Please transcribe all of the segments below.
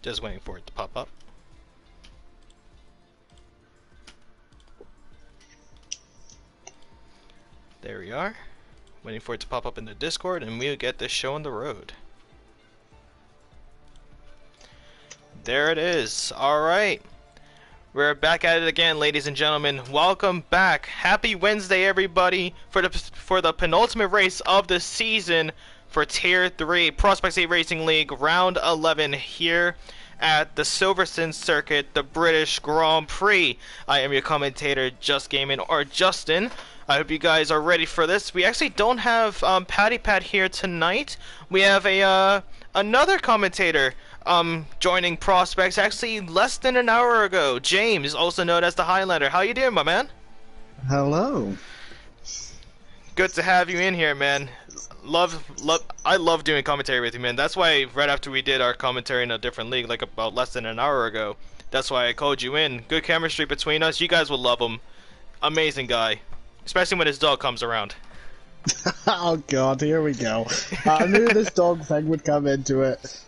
Just waiting for it to pop up. There we are. Waiting for it to pop up in the Discord, and we'll get this show on the road. There it is. Alright. We're back at it again, ladies and gentlemen. Welcome back. Happy Wednesday, everybody, for the penultimate race of the season for Tier 3 Prospects eRacing League Round 11 here at the Silverstone Circuit, the British Grand Prix. I am your commentator, Just Gaming, or Justin. I hope you guys are ready for this. We actually don't have Patty Pat here tonight. We have another commentator joining Prospects actually less than an hour ago. James, also known as the Highlander. How you doing, my man? Hello. Good to have you in here, man. I love doing commentary with you, man. That's why right after we did our commentary in a different league, like about less than an hour ago, that's why I called you in. Good chemistry between us. You guys will love him. Amazing guy, especially when his dog comes around. Oh God, here we go. I knew this dog thing would come into it.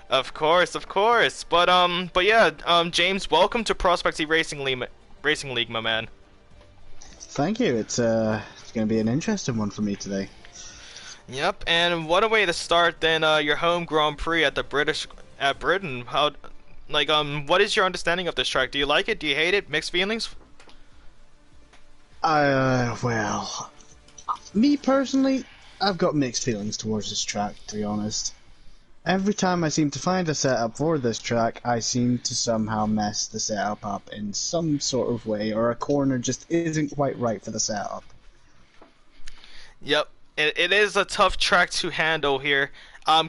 Of course. But yeah, James, welcome to Prospects eRacing League, my man. Thank you. It's going to be an interesting one for me today. Yep, and what a way to start than your home Grand Prix at Britain. How, like, what is your understanding of this track? Do you like it? Do you hate it? Mixed feelings? Well, me personally, I've got mixed feelings towards this track, to be honest. Every time I seem to find a setup for this track, I seem to somehow mess the setup up in some sort of way, or a corner just isn't quite right for the setup. Yep, it is a tough track to handle here.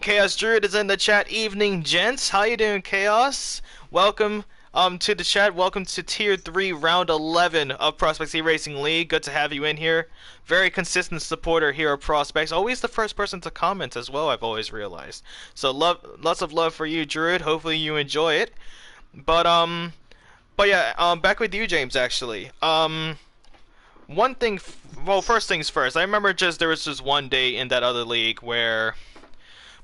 Chaos Druid is in the chat. Evening, gents. How you doing, Chaos? Welcome to the chat. Welcome to Tier 3 Round 11 of Prospects eRacing League. Good to have you in here. Very consistent supporter here of Prospects. Always the first person to comment as well, I've always realized. So lots of love for you, Druid. Hopefully you enjoy it. But yeah, back with you, James, actually. One thing, well, first things first. I remember there was just one day in that other league where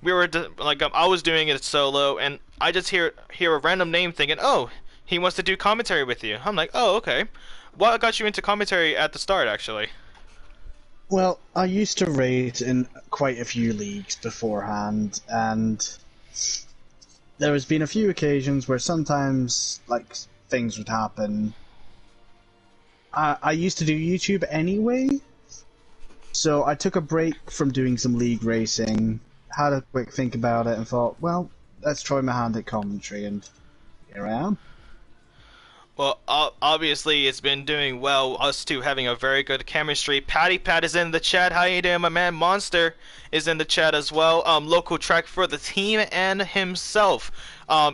we were I was doing it solo, and I just hear a random name thinking, oh, he wants to do commentary with you. I'm like, oh, okay. What got you into commentary at the start, actually? Well, I used to race in quite a few leagues beforehand, and there has been a few occasions where sometimes, like, things would happen. I used to do YouTube anyway, so I took a break from doing some league racing, had a quick think about it, and thought, well, let's try my hand at commentary, and here I am. Well, obviously it's been doing well. Us two having a very good chemistry. Patty Pat is in the chat. How you doing, my man? Monster is in the chat as well. Local track for the team and himself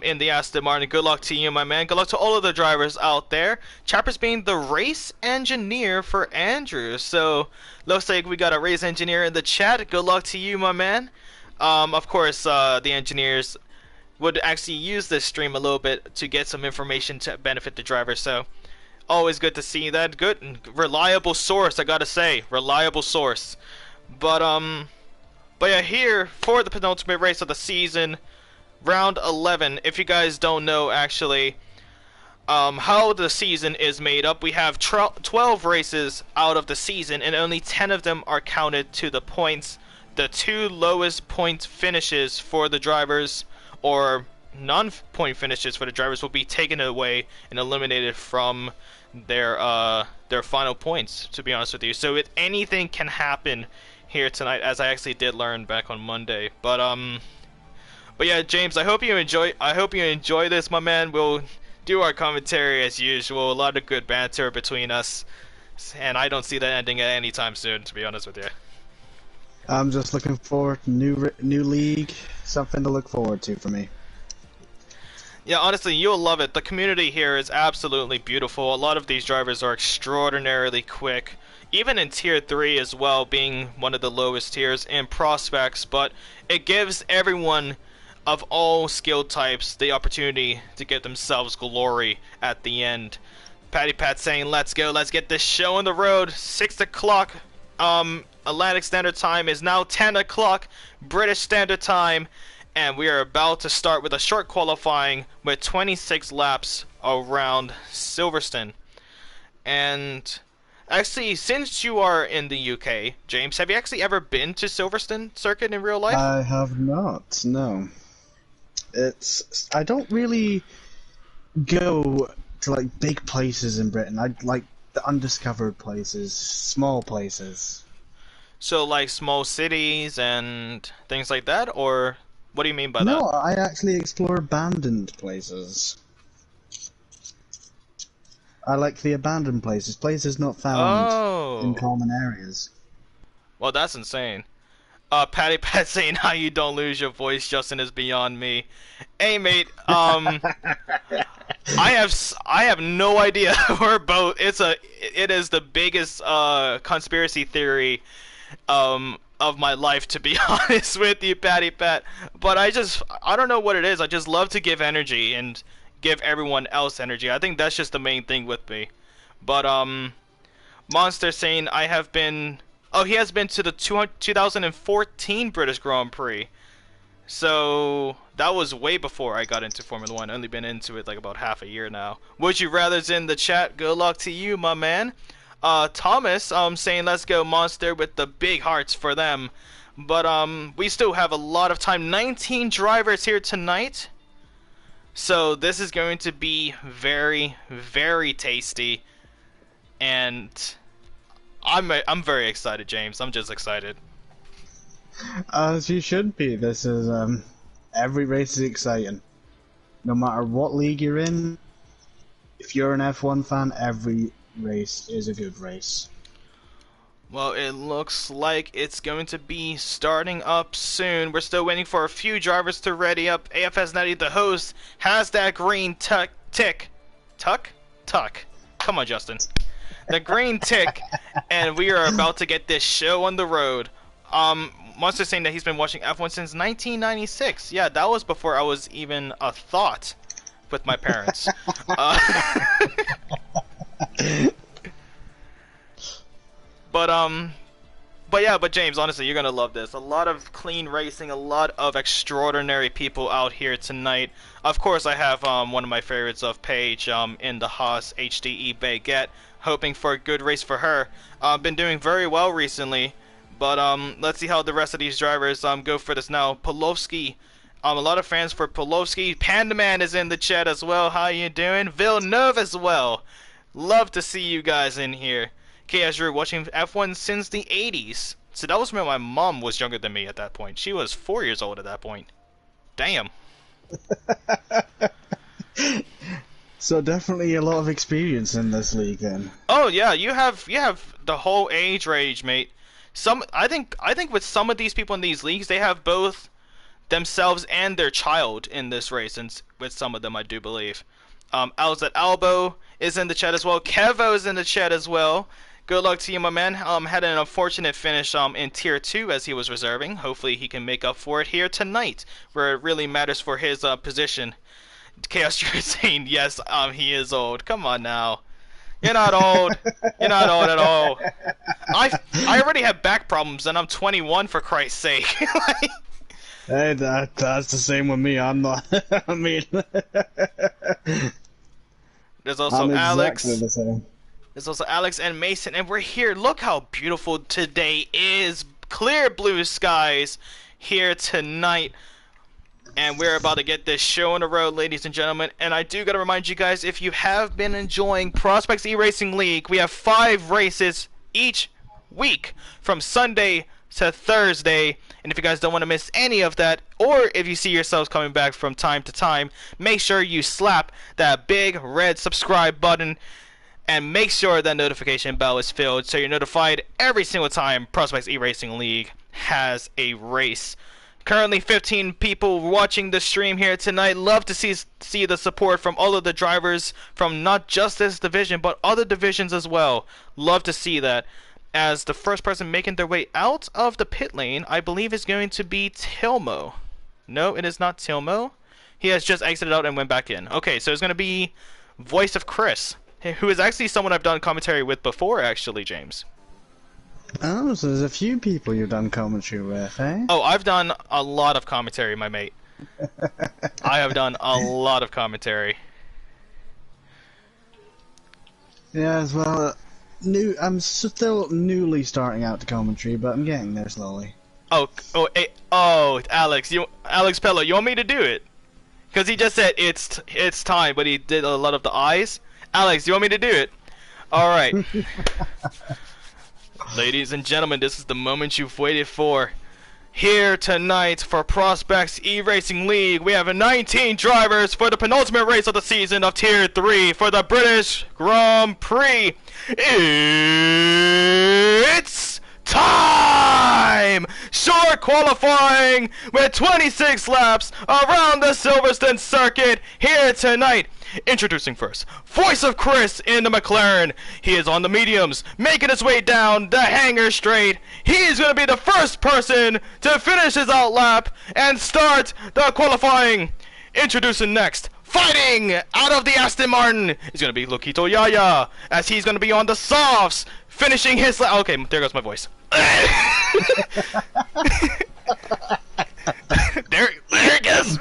in the Aston Martin. Good luck to you, my man. Good luck to all of the drivers out there. Chapper's being the race engineer for Andrew. So looks like we got a race engineer in the chat. Good luck to you, my man. Of course, the engineers would actually use this stream a little bit to get some information to benefit the driver, so always good to see that. Good and reliable source, I gotta say, reliable source. But yeah, here for the penultimate race of the season, round 11. If you guys don't know, actually, how the season is made up, we have 12 races out of the season, and only 10 of them are counted to the points. The two lowest point finishes for the drivers, or non-point finishes for the drivers, will be taken away and eliminated from their final points, to be honest with you. So anything can happen here tonight, as I actually did learn back on Monday. But yeah, James, I hope you enjoy this, my man. We'll do our commentary as usual. A lot of good banter between us, and I don't see that ending at any time soon, to be honest with you. I'm just looking forward to new league, something to look forward to for me. Yeah, honestly, you'll love it. The community here is absolutely beautiful. A lot of these drivers are extraordinarily quick, even in Tier 3 as well, being one of the lowest tiers in Prospects, but it gives everyone of all skill types the opportunity to get themselves glory at the end. Patty Pat saying, let's go, let's get this show on the road. 6 o'clock Atlantic Standard Time is now 10 o'clock British Standard Time, and we are about to start with a short qualifying with 26 laps around Silverstone. And actually, since you are in the UK, James, have you actually ever been to Silverstone circuit in real life? I have not, no. I don't really go to like big places in Britain. I like the undiscovered places, small places. So like small cities and things like that, or what do you mean by that? No, I actually explore abandoned places. I like the abandoned places, places not found in Oh, common areas. well, that's insane. Patty Pat saying how you don't lose your voice, Justin, is beyond me. Hey, mate. I have no idea. We're both. It is the biggest conspiracy theory of my life, to be honest with you, Patty Pat. But I don't know what it is. I just love to give energy and give everyone else energy. I think that's just the main thing with me. But Monster saying I have been. Oh, he has been to the 2014 British Grand Prix. So that was way before I got into Formula One. Only been into it like about half a year now. Would you rather's in the chat? Good luck to you, my man. Thomas, saying let's go Monster with the big hearts for them. But we still have a lot of time. 19 drivers here tonight. So this is going to be very, very tasty, and I'm very excited, James. I'm just excited. As you should be. This is every race is exciting. No matter what league you're in, if you're an F1 fan, every race is a good race. Well, it looks like it's going to be starting up soon. We're still waiting for a few drivers to ready up. AFS Netty, the host, has that green tick. Tuck? Come on, Justin. The green tick, and we are about to get this show on the road. Monster saying that he's been watching F1 since 1996. Yeah, that was before I was even a thought with my parents. Uh, but James, honestly, you're gonna love this. A lot of clean racing, a lot of extraordinary people out here tonight. Of course, I have one of my favorites of Paige in the Haas HDE Baguette, hoping for a good race for her. Been doing very well recently, but let's see how the rest of these drivers go for this now. Polowski. A lot of fans for Polowski. Panda Man is in the chat as well. How you doing? Villeneuve as well. Love to see you guys in here. KS Drew watching F1 since the 80s. So that was when my mom was younger than me at that point. She was 4 years old at that point. Damn. So definitely a lot of experience in this league then. Oh yeah, you have the whole age range, mate. I think with some of these people in these leagues, they have both themselves and their child in this race, and with some of them I do believe. Alex at Albo is in the chat as well. Kevo is in the chat as well. Good luck to you, my man. Had an unfortunate finish in Tier 2 as he was reserving. Hopefully he can make up for it here tonight, where it really matters for his position. Chaos Drew saying, yes, he is old. Come on now. You're not old. You're not old at all. I already have back problems, and I'm 21, for Christ's sake. Hey, that's the same with me. I'm not. I mean, There's also I'm Alex. exactly the same. There's also Alex and Mason, and we're here. Look how beautiful today is. Clear blue skies here tonight. And we're about to get this show on the road, ladies and gentlemen. And I do got to remind you guys, if you have been enjoying Prospects eRacing League, we have 5 races each week from Sunday to Thursday. And if you guys don't want to miss any of that, or if you see yourselves coming back from time to time, make sure you slap that big red subscribe button and make sure that notification bell is filled so you're notified every single time Prospects eRacing League has a race. Currently 15 people watching the stream here tonight. Love to see the support from all of the drivers from not just this division but other divisions as well. Love to see that. As the first person making their way out of the pit lane, I believe is going to be Tilmo. No, it is not Tilmo. He has just exited out and went back in. Okay, so it's going to be Voice of Chris, who is actually someone I've done commentary with before, actually, James. Oh, so there's a few people you've done commentary with, eh? Oh, I've done a lot of commentary, my mate. I have done a lot of commentary. Yeah, as well. I'm still newly starting out to commentary, but I'm getting there slowly. Alex Pello, you want me to do it? Because he just said it's time, but he did a lot of the eyes. Alex, you want me to do it? All right, ladies and gentlemen, this is the moment you've waited for. Here tonight for Prospects eRacing League, we have 19 drivers for the penultimate race of the season of Tier 3 for the British Grand Prix. It's time! Short qualifying with 26 laps around the Silverstone circuit here tonight. Introducing first, Voice of Chris in the McLaren. He is on the mediums, making his way down the hangar straight. He is going to be the first person to finish his outlap and start the qualifying. Introducing next, fighting out of the Aston Martin, is going to be Lokito Yaya, as he's going to be on the softs, finishing his lap. Okay, there goes my voice. there it goes.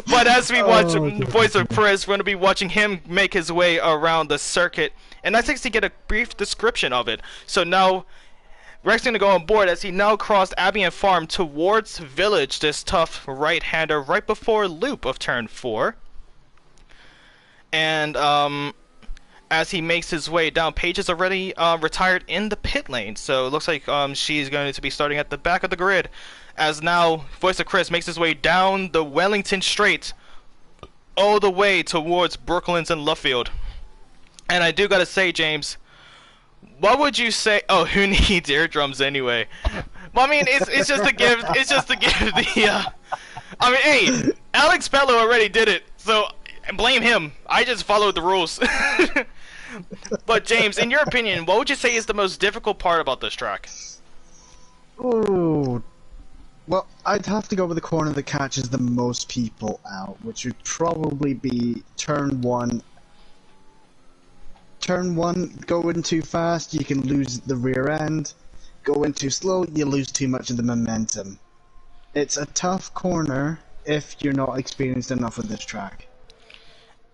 But as we watch Voice of Chris, we're going to be watching him make his way around the circuit. And I think to get a brief description of it. So now, Rex going to go on board as he now crossed Abbey and Farm towards Village, this tough right-hander, right before loop of turn 4. And as he makes his way down, Paige is already retired in the pit lane. So it looks like she's going to be starting at the back of the grid. As now, Voice of Chris makes his way down the Wellington Straight all the way towards Brooklands and Luffield. And I do gotta say, James, what would you say? Oh, who needs eardrums anyway? Well, I mean, it's just to give the. I mean, hey, Alex Pello already did it, so blame him. I just followed the rules. But James, in your opinion, what would you say is the most difficult part about this track? Oh. Well, I'd have to go with the corner that catches the most people out, which would probably be turn 1. Turn 1, going too fast, you can lose the rear end. Going too slow, you lose too much of the momentum. It's a tough corner if you're not experienced enough with this track.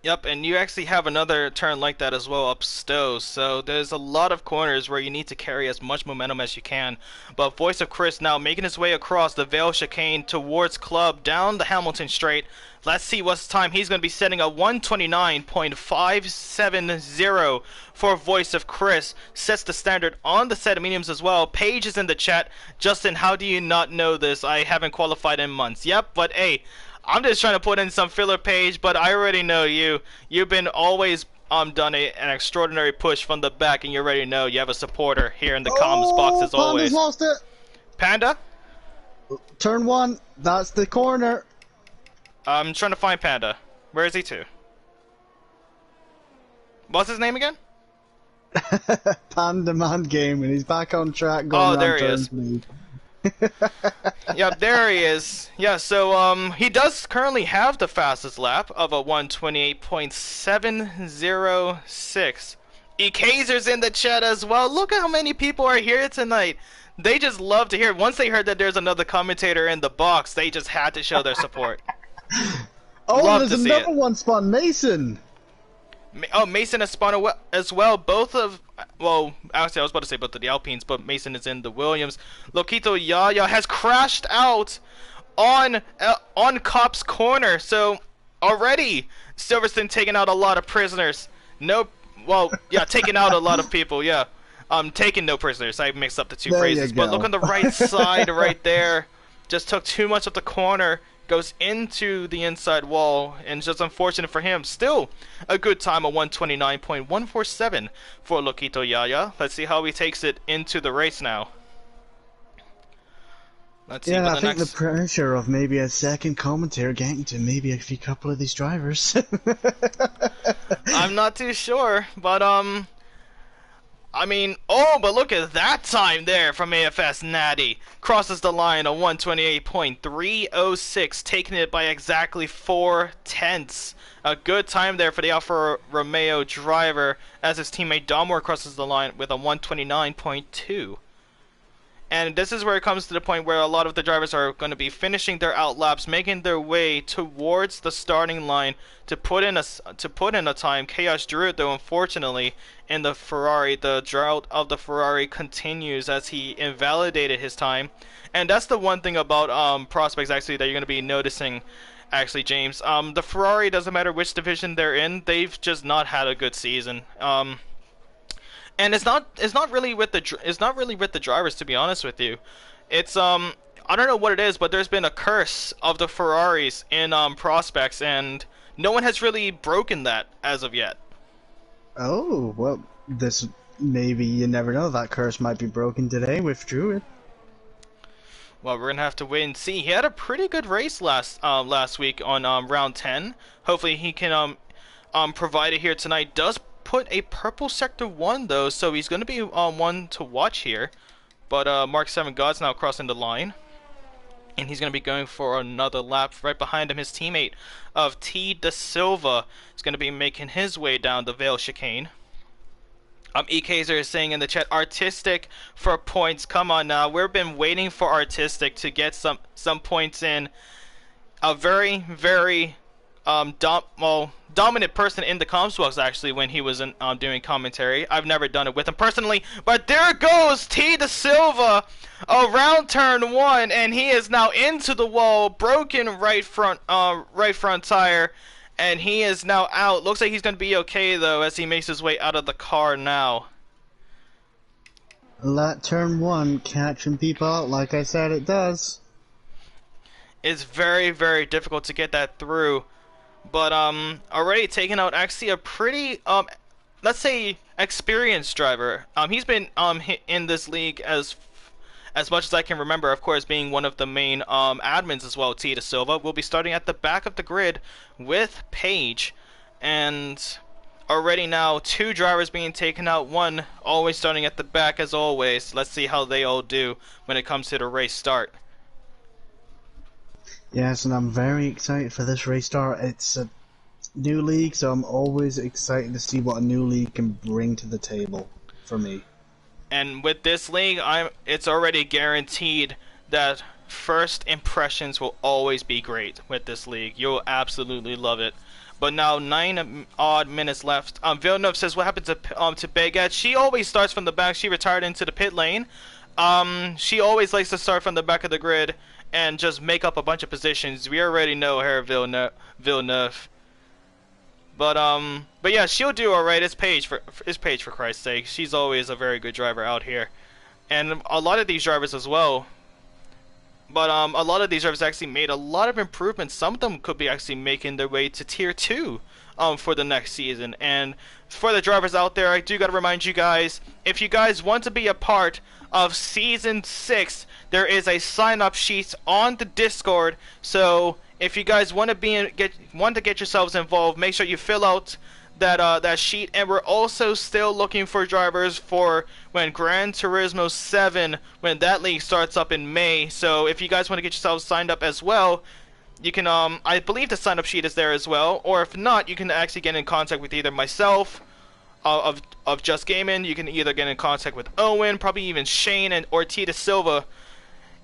Yep, and you actually have another turn like that as well up Stowe, so there's a lot of corners where you need to carry as much momentum as you can. But Voice of Chris now making his way across the Vale chicane towards Club down the Hamilton Straight. Let's see what time he's going to be setting a 129.570 for Voice of Chris. Sets the standard on the set of mediums as well. Paige is in the chat. Justin, how do you not know this? I haven't qualified in months. Yep, but hey, I'm just trying to put in some filler page, but I already know you. You've been always done an extraordinary push from the back, and you already know you have a supporter here in the comms box as always. Panda's lost it. Panda? Turn 1, that's the corner. I'm trying to find Panda. Where is he to? What's his name again? Panda Man Gaming. He's back on track. Going There he is. Yeah, there he is. Yeah, so he does currently have the fastest lap of a 128.706. Ekazer's in the chat as well. Look at how many people are here tonight. They just love to hear it. Once they heard that there's another commentator in the box, they just had to show their support. There's another one spawned, Mason. Mason has spawned as well. Both of, well, actually I was about to say both of the Alpines, but Mason is in the Williams. Lokito Yaya has crashed out on Cop's corner. So already Silverstone taking out a lot of prisoners. Taking out a lot of people. Yeah, taking no prisoners. I mixed up the two phrases. But look on the right side, right there. Just took too much of the corner. Goes into the inside wall, and just unfortunate for him. Still a good time of 129.147 for Lokito Yaya. Let's see how he takes it into the race now. Let's see. Yeah, I think the pressure of maybe a second commentator getting to maybe a few couple of these drivers. I'm not too sure, but I mean, but look at that time there from AFS Natty. Crosses the line on 128.306, taking it by exactly 4/10. A good time there for the Alfa Romeo driver as his teammate Domore crosses the line with a 129.2. And this is where it comes to the point where a lot of the drivers are going to be finishing their outlaps, making their way towards the starting line to put in a time. Chaos Druid, though, unfortunately, in the Ferrari, the drought of the Ferrari continues as he invalidated his time. And that's the one thing about prospects actually that you're going to be noticing. Actually, James, the Ferrari, doesn't matter which division they're in, they've just not had a good season. And it's not really with the drivers, to be honest with you. It's I don't know what it is, but there's been a curse of the Ferraris in prospects, and no one has really broken that as of yet. Oh, well, this maybe you never know. That curse might be broken today with Druid. Well, we're gonna have to wait and see. He had a pretty good race last week on round 10. Hopefully he can provide it here tonight. Does put a purple sector 1 though, so he's gonna be one to watch here. But Mark 7 God's now crossing the line, and he's gonna be going for another lap. Right behind him, his teammate of T Da Silva is gonna be making his way down the Vale chicane. EKzer is saying in the chat, artistic for points. Come on now, we've been waiting for artistic to get some points in. A very, very dominant person in the comms box actually when he was doing commentary. I've never done it with him personally, but there goes T Da Silva around turn 1, and he is now into the wall, broken right front tire. And he is now out. Looks like he's going to be okay, though, as he makes his way out of the car now. Let turn 1 catching people out like I said it does. It's very, very difficult to get that through. But, already taking out actually a pretty, let's say, experienced driver. He's been, in this league as much as I can remember, of course, being one of the main admins as well. T Da Silva will be starting at the back of the grid with Paige, and already now 2 drivers being taken out, 1 always starting at the back as always. Let's see how they all do when it comes to the race start. Yes, and I'm very excited for this race start. It's a new league, so I'm always excited to see what a new league can bring to the table for me. And with this league, it's already guaranteed that first impressions will always be great with this league. You'll absolutely love it. But now 9 odd minutes left. Villeneuve says, what happened to Baguette? She always starts from the back. She retired into the pit lane. She always likes to start from the back of the grid and just make up a bunch of positions. We already know her, Villeneuve. But yeah, she'll do alright. It's Paige for Christ's sake. She's always a very good driver out here, and a lot of these drivers as well. But a lot of these drivers actually made a lot of improvements. Some of them could be actually making their way to tier 2 for the next season. And for the drivers out there, I do gotta remind you guys, if you guys want to be a part of season 6, there is a sign up sheet on the Discord. So if you guys want to get yourselves involved, make sure you fill out that sheet. And we're also still looking for drivers for when Gran Turismo 7, when that league starts up in May. So if you guys want to get yourselves signed up as well, you can I believe the sign up sheet is there as well, or if not, you can actually get in contact with either myself of Just Gaming. You can either get in contact with Owen, probably even Shane or T Da Silva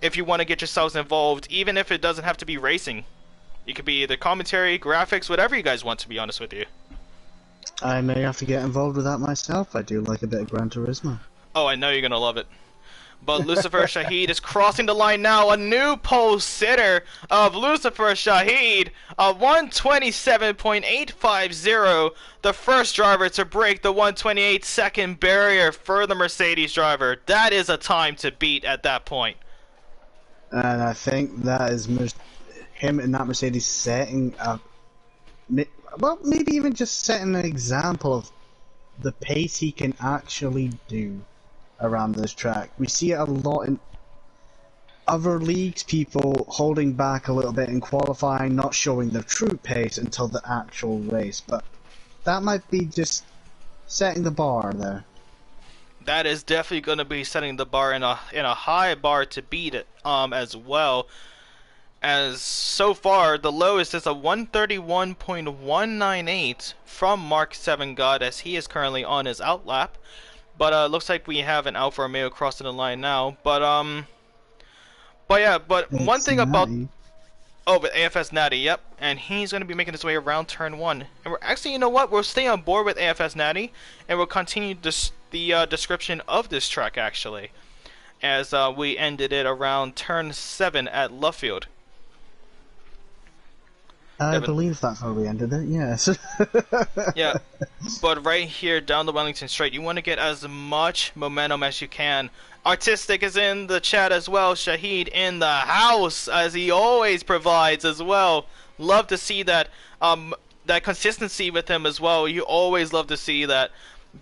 if you want to get yourselves involved, even if it doesn't have to be racing. It could be either commentary, graphics, whatever you guys want, to be honest with you. I may have to get involved with that myself. I do like a bit of Gran Turismo. Oh, I know you're going to love it. But Lucifer Shahid is crossing the line now. A new pole sitter of Lucifer Shahid. A 127.850. The first driver to break the 128-second barrier for the Mercedes driver. That is a time to beat at that point. And I think that is him in that Mercedes setting up. Well, maybe even just setting an example of the pace he can actually do around this track. We see it a lot in other leagues, people holding back a little bit in qualifying, not showing their true pace until the actual race, but that might be just setting the bar there. That is definitely going to be setting the bar in a high bar to beat it as well. As so far, the lowest is a 131.198 from Mark 7 God, as he is currently on his outlap. But looks like we have an Alfa Romeo crossing the line now. But yeah, but one It's thing about natty. oh, with AFS Natty, yep, and he's going to be making his way around turn 1. And we're actually, you know what, we'll stay on board with AFS Natty, and we'll continue the description of this track, actually, as we ended it around turn 7 at Luffield. I Devin. believe that's how we ended it, yes. Yeah, but right here down the Wellington Straight, you want to get as much momentum as you can. Artistic is in the chat as well. Shahid in the house, as he always provides as well. Love to see that that consistency with him as well. You always love to see that.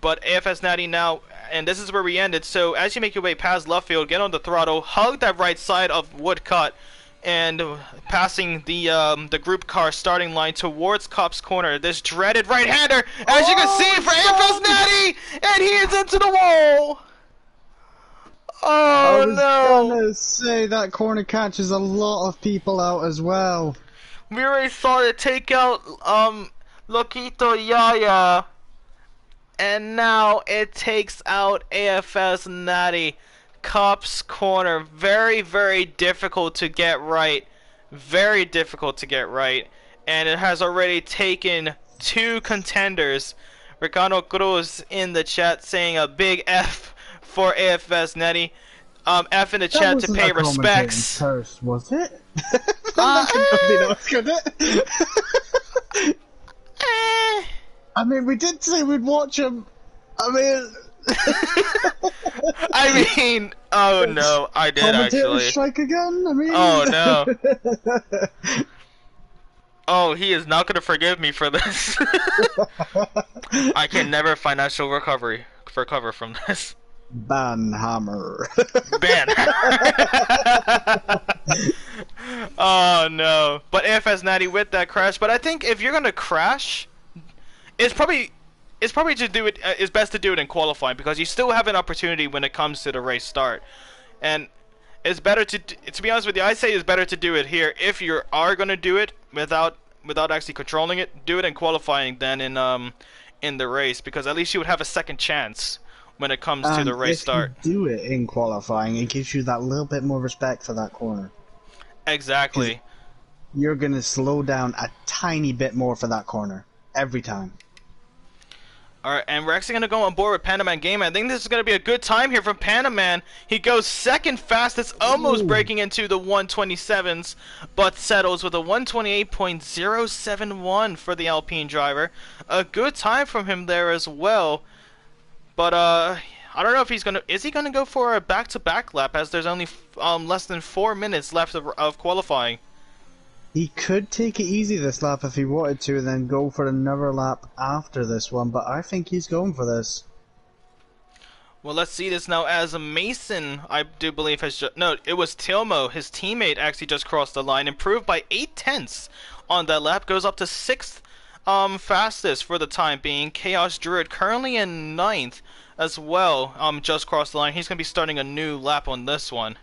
But AFS Natty now, and this is where we ended. So as you make your way past Luffield, get on the throttle, hug that right side of Woodcut, and passing the group car starting line towards Cop's Corner. This dreaded right-hander, as you can see, for AFS Natty, and he is into the wall. I Oh was no! gonna say that corner catches a lot of people out as well. We already saw it take out Loquito Yaya, and now it takes out AFS Natty. Cop's Corner, very, very difficult to get right. Very difficult to get right. And it has already taken 2 contenders. Ricano Cruz in the chat saying a big F for AFS Netty. F in the chat to pay respects. Curse, was it? Uh, Could it? I mean, we did say we'd watch him. I mean... I mean, oh no, I did actually. Strike again? I mean... Oh no. Oh, he is not gonna forgive me for this. I can never financial recover from this. Banhammer. Ban. Oh no. But AFS Natty with that crash. But I think if you're gonna crash, it's probably to do it. It's best to do it in qualifying because you still have an opportunity when it comes to the race start, and it's better to be honest with you. I say it's better to do it here if you are gonna do it without actually controlling it. Do it in qualifying than in the race because at least you would have a second chance when it comes to the race start. If you do it in qualifying, it gives you that little bit more respect for that corner. Exactly. You're gonna slow down a tiny bit more for that corner every time. Alright, and we're actually going to go on board with Panaman Game. I think this is going to be a good time here from Panaman. He goes second fastest, almost breaking into the 127s, but settles with a 128.071 for the Alpine driver. A good time from him there as well. But, I don't know if he's going to... Is he going to go for a back-to-back lap as there's only less than 4 minutes left of qualifying? He could take it easy this lap if he wanted to, and then go for another lap after this one, but I think he's going for this. Well, let's see this now as Mason, I do believe, has just... No, it was Tilmo, his teammate, actually just crossed the line. Improved by 0.8 on that lap. Goes up to 6th fastest for the time being. Chaos Druid currently in 9th as well. Just crossed the line. He's going to be starting a new lap on this one.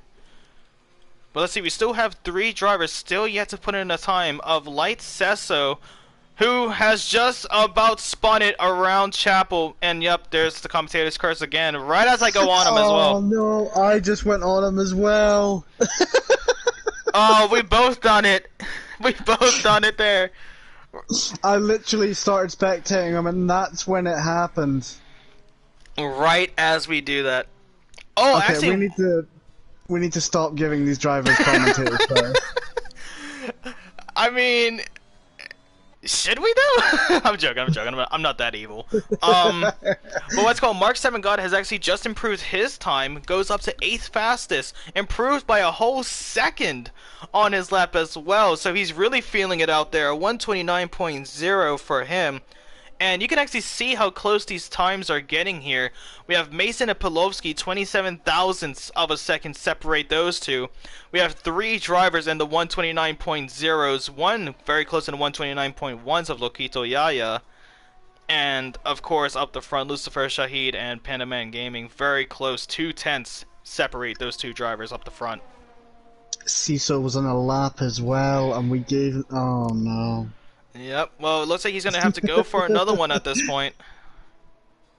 But let's see, we still have 3 drivers still yet to put in a time of Light Sesso, who has just about spun it around Chapel. And yep, there's the commentator's curse again, right as I go on him as well. Oh no, I just went on him as well. Oh, we both done it. We both done it there. I literally started spectating him, and that's when it happened. Right as we do that. Oh, okay, actually... we need to stop giving these drivers commentators first. I mean, should we though? I'm joking. I'm not that evil. But what's called Mark 7 God has actually just improved his time. Goes up to 8th fastest. Improved by a whole second on his lap as well. So he's really feeling it out there. 129.0 for him. And you can actually see how close these times are getting here. We have Mason and Polovsky, 27 thousandths of a second separate those two. We have 3 drivers in the 129.0s, one very close in the 129.1s of Loquito Yaya. And, of course, up the front, Lucifer Shahid and Panaman Gaming, very close, 2/10 separate those 2 drivers up the front. Ciso was on a lap as well, and we gave... Oh no. Yep, well, it looks like he's going to have to go for another one at this point.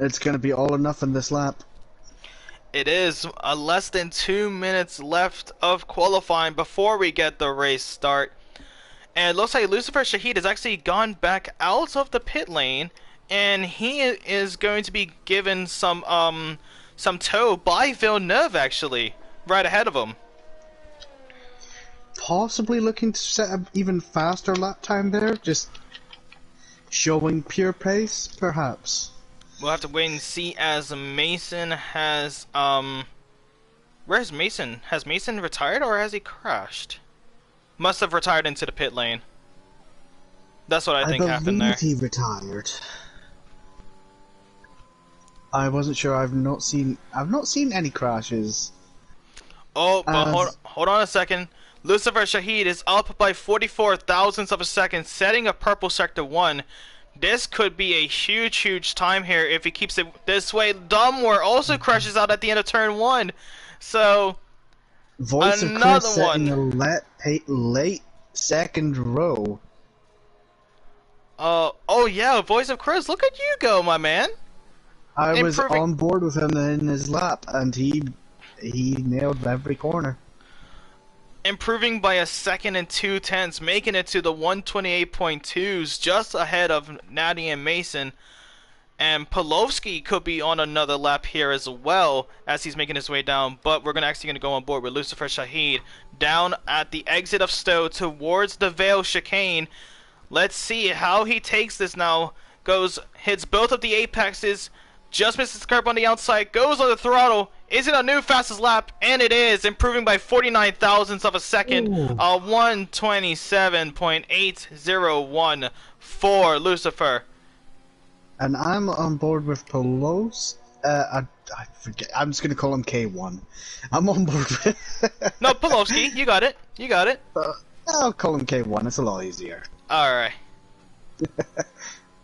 It's going to be all or nothing this lap. It is less than 2 minutes left of qualifying before we get the race start. And it looks like Lucifer Shahid has actually gone back out of the pit lane, and he is going to be given some tow by Villeneuve actually, right ahead of him. Possibly looking to set an even faster lap time there, just showing pure pace, perhaps. We'll have to wait and see as Mason has where's Mason? Has Mason retired or has he crashed? Must have retired into the pit lane. That's what I think happened there. I believe he retired. I wasn't sure. I've not seen any crashes. Oh, but hold on a second. Lucifer Shahid is up by 44 thousandths of a second, setting a purple sector 1. This could be a huge time here if he keeps it this way. Dumware also crashes out at the end of turn 1. So, Voice of another Chris one. setting a late second row. Oh yeah, Voice of Chris, look at you go, my man. I was on board with him in his lap, and he nailed every corner. Improving by a second and 2/10, making it to the 128.2s, just ahead of Natty and Mason. And Polovsky could be on another lap here as well as he's making his way down. But we're actually going to go on board with Lucifer Shahid down at the exit of Stowe towards the Vale chicane. Let's see how he takes this now. Hits both of the apexes, just misses the curb on the outside, goes on the throttle. Is it a new fastest lap? And it is, improving by 49 thousandths of a second. Ooh. 127.801 for Lucifer. And I'm on board with Polos. I forget. I'm just gonna call him K1. I'm on board with. No, Polovsky, you got it. You got it. I'll call him K1. It's a lot easier. All right.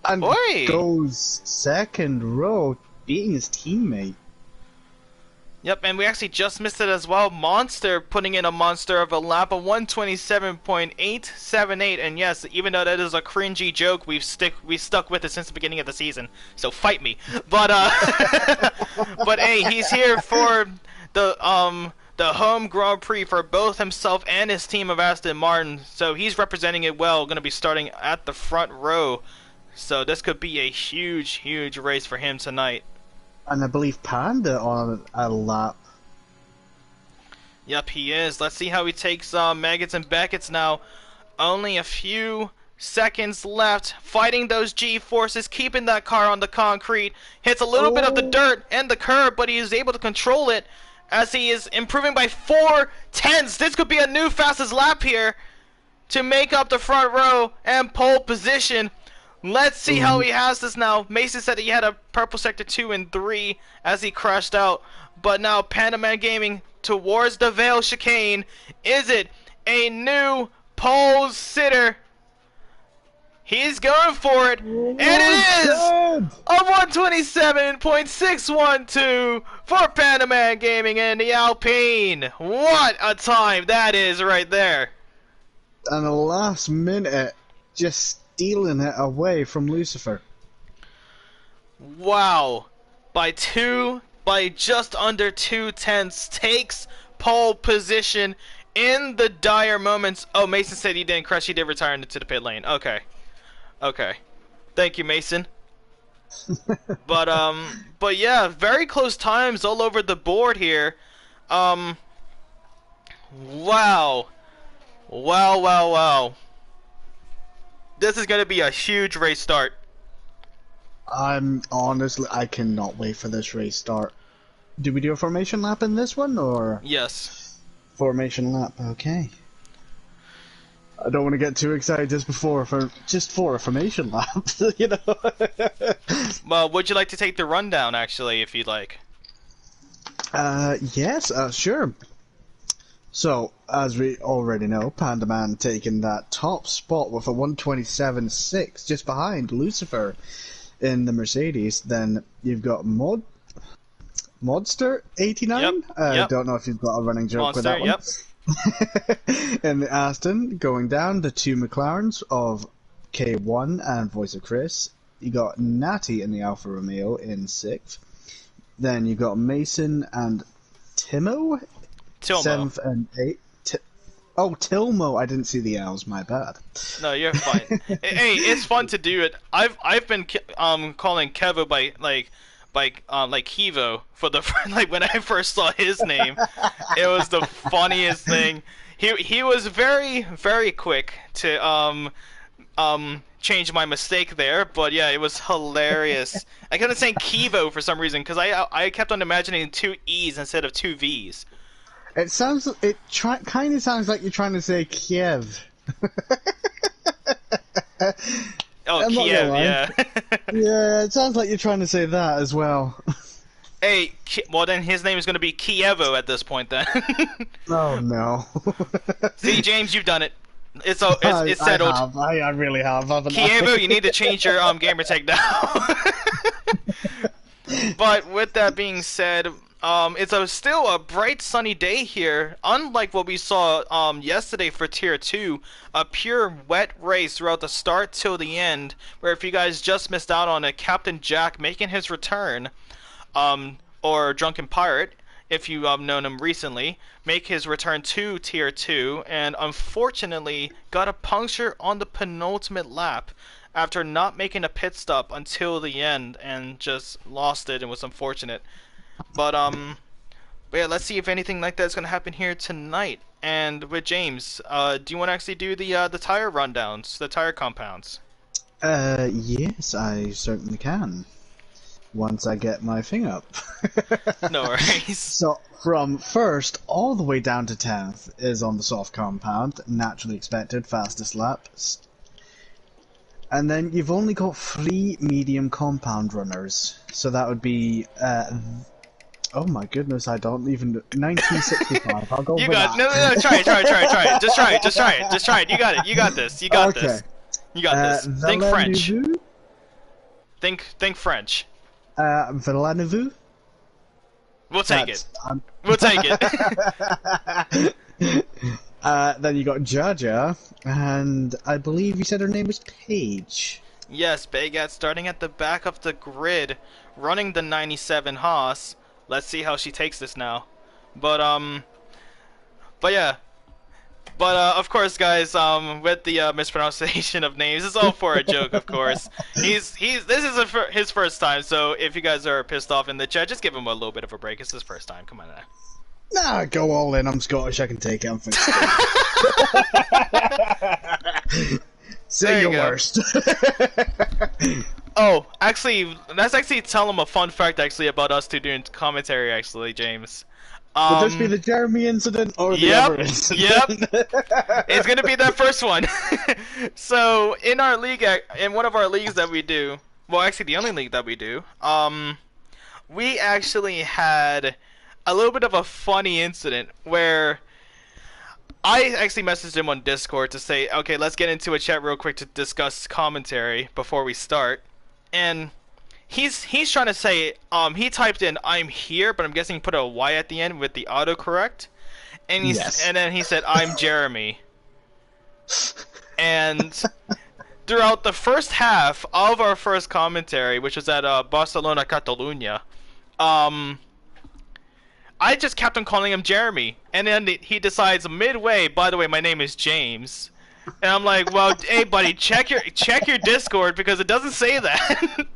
And Oi! goes second row, beating his teammate. Yep, and we actually just missed it as well. Monster putting in a monster of a lap of 127.878, and yes, even though that is a cringy joke, we stuck with it since the beginning of the season. So fight me. But but hey, he's here for the home Grand Prix for both himself and his team of Aston Martin. So he's representing it well. Going to be starting at the front row. So this could be a huge race for him tonight. And I believe Panda on a lap. Yep, he is. Let's see how he takes Maggots and Beckett's now. Only a few seconds left. Fighting those G-forces, keeping that car on the concrete. Hits a little bit of the dirt and the curb, but he is able to control it as he is improving by 4/10. This could be a new fastest lap here to make up the front row and pole position. Let's see how he has this now. Mason said that he had a purple sector 2 and 3 as he crashed out. But now Panda Man Gaming towards the Vale chicane. Is it a new pole sitter? He's going for it. And it is a 127.612 for Panda Man Gaming and the Alpine. What a time that is right there. And the last minute, just stealing it away from Lucifer. Wow. By just under 2/10, takes pole position in the dire moments. Oh, Mason said he didn't crash, he did retire into the pit lane. Okay. Thank you, Mason. But yeah, very close times all over the board here. Wow. This is going to be a huge race start. I cannot wait for this race start. Do we do a formation lap in this one, or? Yes. Formation lap, okay. I don't want to get too excited just for a formation lap, you know? Well, would you like to take the rundown, actually, if you'd like? Yes, sure. So, as we already know, Panda Man taking that top spot with a 127.6, just behind Lucifer in the Mercedes. Then you've got Modster 89. Yep. I don't know if you've got a running joke Monster, with that one. yep. In the Aston, going down, the two McLarens of K1 and Voice of Chris. You got Natty in the Alfa Romeo in 6th. Then you got Mason and Timo, Tilmo. 7th and 8th. Oh, Tilmo. I didn't see the L's. My bad. No, you're fine. Hey, it's fun to do it. I've been calling Kevo like Kivo for the like when I first saw his name. It was the funniest thing. He was very quick to change my mistake there, but yeah, it was hilarious. I kept saying Kivo for some reason because I kept on imagining two E's instead of two V's. Kind of sounds like you're trying to say Kiev. Oh, I'm not Kiev, gonna lie. yeah. Yeah, it sounds like you're trying to say that as well. Hey, well then his name is going to be Kievo at this point then. Oh no. See, James, you've done it. It's I settled. have. I really have, haven't I? Kievo, you need to change your gamer tag now. But with that being said, it's still a bright sunny day here. Unlike what we saw yesterday for Tier 2, a pure wet race throughout the start till the end, where if you guys just missed out on it, Captain Jack making his return, or Drunken Pirate, if you've known him recently, make his return to Tier 2, and unfortunately got a puncture on the penultimate lap after not making a pit stop until the end and just lost it and was unfortunate. But yeah, let's see if anything like that's gonna happen here tonight. And with James, do you want to actually do the tire rundowns, the tire compounds? Yes, I certainly can. Once I get my thing up. No worries. So, from first all the way down to 10th is on the soft compound, naturally expected, fastest laps. And then you've only got 3 medium compound runners. So that would be, oh my goodness, I don't even, 1965, I'll go You for got that. no, try it. Just try it. You got it. You got this. You got Okay. this. You got this. Think French. Villeneuve? Think French. Villeneuve? We'll take it. That's- We'll take it. Then you got Jaja, and I believe you said her name was Paige. Yes, Bagat starting at the back of the grid, running the 97 Haas. Let's see how she takes this now. But yeah. But of course, guys, with the mispronunciation of names, it's all for a joke, of course. This is his first time, so if you guys are pissed off in the chat, just give him a little bit of a break. It's his first time. Come on now. Nah, go all in. I'm Scottish. I can take it. I'm fine. Say your go. worst. Oh, actually, let's actually tell him a fun fact actually about us two doing commentary. Actually, James. Would this be the Jeremy incident or the other incident? Yep. It's gonna be that first one. So in our league, in one of our leagues that we do, well, actually the only league that we do, we actually had a little bit of a funny incident where I actually messaged him on Discord to say, okay, let's get into a chat real quick to discuss commentary before we start, and he's trying to say, he typed in I'm here, but I'm guessing he put a Y at the end with the autocorrect, and and then he said I'm Jeremy, and throughout the first half of our first commentary, which was at Barcelona Catalunya, I just kept on calling him Jeremy, and then he decides midway, by the way, my name is James, and I'm like, well, hey buddy, check your Discord because it doesn't say that.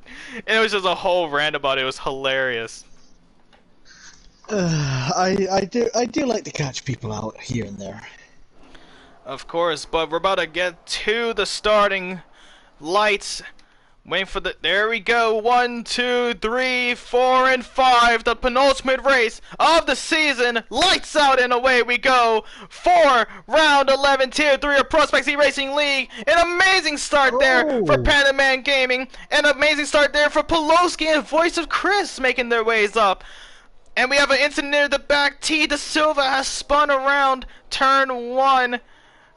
And it was just a whole rant about it. It was hilarious. I do like to catch people out here and there. Of course, but we're about to get to the starting lights. Waiting for the. There we go. 1, 2, 3, 4, and 5. The penultimate race of the season. Lights out and away we go. For round 11, Tier 3 of Prospects eRacing League. An amazing start there for Panaman Gaming. An amazing start there for Poloski and Voice of Chris making their ways up. And we have an incident near the back. T. De Silva has spun around turn 1.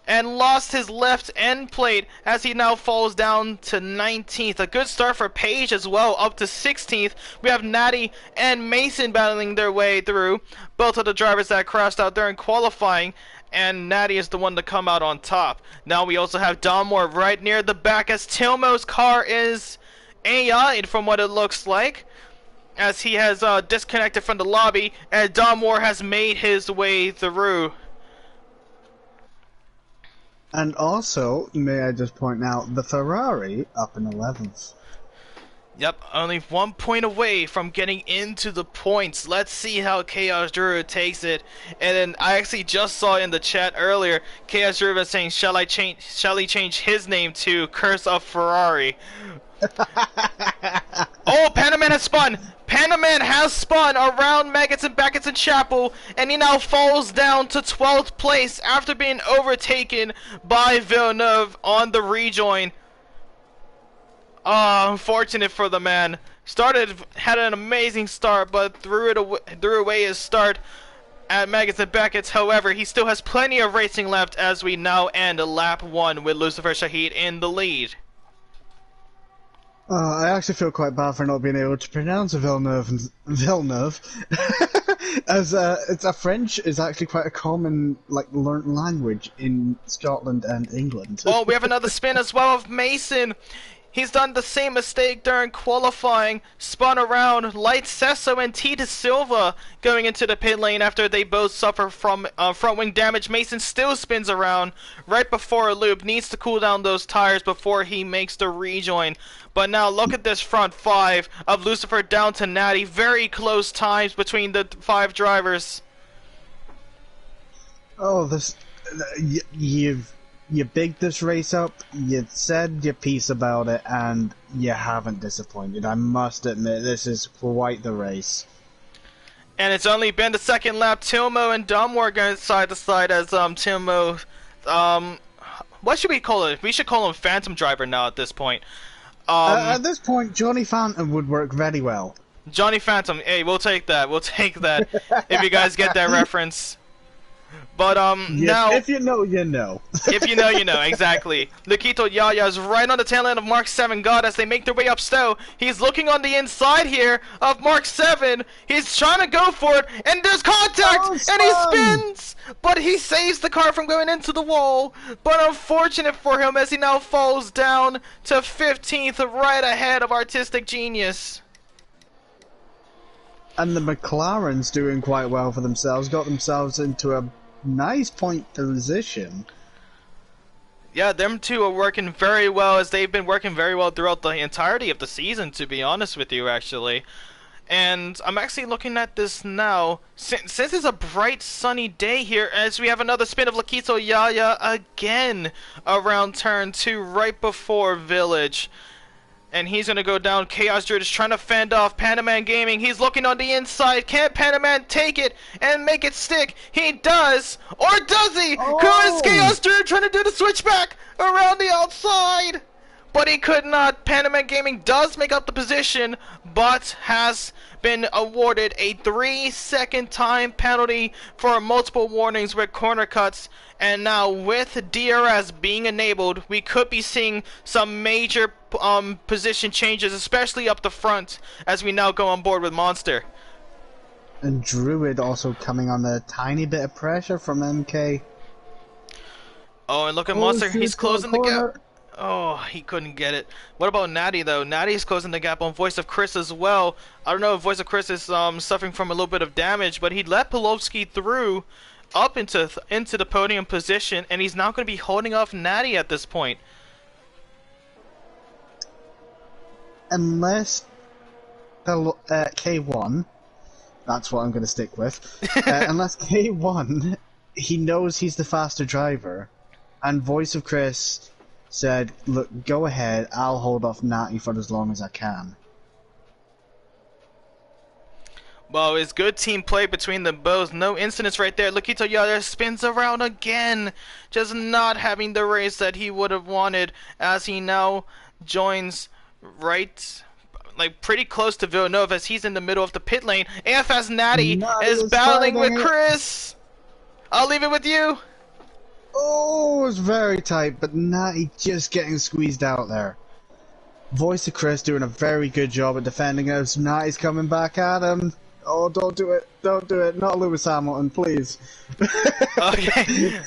And lost his left end plate as he now falls down to 19th. A good start for Paige as well, up to 16th. We have Natty and Mason battling their way through. Both of the drivers that crashed out during qualifying, and Natty is the one to come out on top. Now we also have Dalmore right near the back as Tilmo's car is AI'd from what it looks like. as he has disconnected from the lobby, and Don Moore has made his way through. And also, may I just point out, the Ferrari up in 11th. Yep, only 1 point away from getting into the points. Let's see how Chaos Druid takes it. And then I actually just saw in the chat earlier, Chaos Druid was saying, shall he change his name to Curse of Ferrari? Oh, Panaman has spun! Panaman has spun around Maggots and Backets and Chapel, and he now falls down to 12th place after being overtaken by Villeneuve on the rejoin. Unfortunate for the man. Had an amazing start, but threw away his start at Maggots and Beckett's. However, he still has plenty of racing left as we now end lap 1 with Lucifer Shahid in the lead. I actually feel quite bad for not being able to pronounce Villeneuve, as it's a French is actually quite a common learnt language in Scotland and England. Oh, we have another spin as well of Mason. He's done the same mistake during qualifying, spun around Light Sesso and T de Silva going into the pit lane after they both suffer from front wing damage. Mason still spins around right before a loop, needs to cool down those tires before he makes the rejoin. But now look at this front 5 of Lucifer down to Natty. Very close times between the 5 drivers. Oh, you bigged this race up, you said your piece about it, and you haven't disappointed. I must admit, this is quite the race. And it's only been the second lap. Tilmo and Dunmore going side to side as Tilmo, what should we call it? We should call him Phantom Driver now at this point. At this point, Johnny Phantom would work very well. Johnny Phantom, hey, we'll take that. We'll take that. If you guys get that reference. But yes, now, if you know, you know. If you know, you know, exactly. Luquito Yaya is right on the tail end of Mark 7 God as they make their way up Stowe. He's looking on the inside here of Mark 7. He's trying to go for it, and there's contact, and he spins! But he saves the car from going into the wall. But unfortunate for him as he now falls down to 15th, right ahead of Artistic Genius. And the McLaren's doing quite well for themselves, got themselves into a nice point position. Yeah, them two are working very well, as they've been working very well throughout the entirety of the season, to be honest with you, actually. And I'm actually looking at this now, since it's a bright sunny day here, as we have another spin of Laquito Yaya again around turn 2 right before Village. And he's going to go down. Chaos Druid is trying to fend off Panaman Gaming. He's looking on the inside. Can't Panaman take it and make it stick? He does. Or does he? Oh. Who is Chaos Druid trying to do the switchback around the outside? But he could not. Panaman Gaming does make up the position, but has been awarded a 3-second time penalty for multiple warnings with corner cuts. And now with DRS being enabled, we could be seeing some major position changes, especially up the front, as we now go on board with Monster. And Druid also coming on a tiny bit of pressure from MK. Oh, and look at Monster, he's closing the gap. Oh, he couldn't get it. What about Natty, though? Natty's closing the gap on Voice of Chris as well. I don't know if Voice of Chris is suffering from a little bit of damage, but he let Pelovsky through up into the podium position, and he's now going to be holding off Natty at this point. Unless the K1, that's what I'm going to stick with. Unless K1, he knows he's the faster driver, and Voice of Chris said, look, go ahead, I'll hold off Natty for as long as I can. Well, it's good team play between them both. No incidents right there. Laquito Yada spins around again, just not having the race that he would have wanted, as he now joins right, pretty close to Villeneuve, as he's in the middle of the pit lane. AFS Natty is battling with Chris. I'll leave it with you. Oh, it's very tight, but Natty just getting squeezed out there. Voice of Chris doing a very good job at defending us. Natty's coming back at him. Oh, don't do it. Don't do it. Not Lewis Hamilton, please. Okay.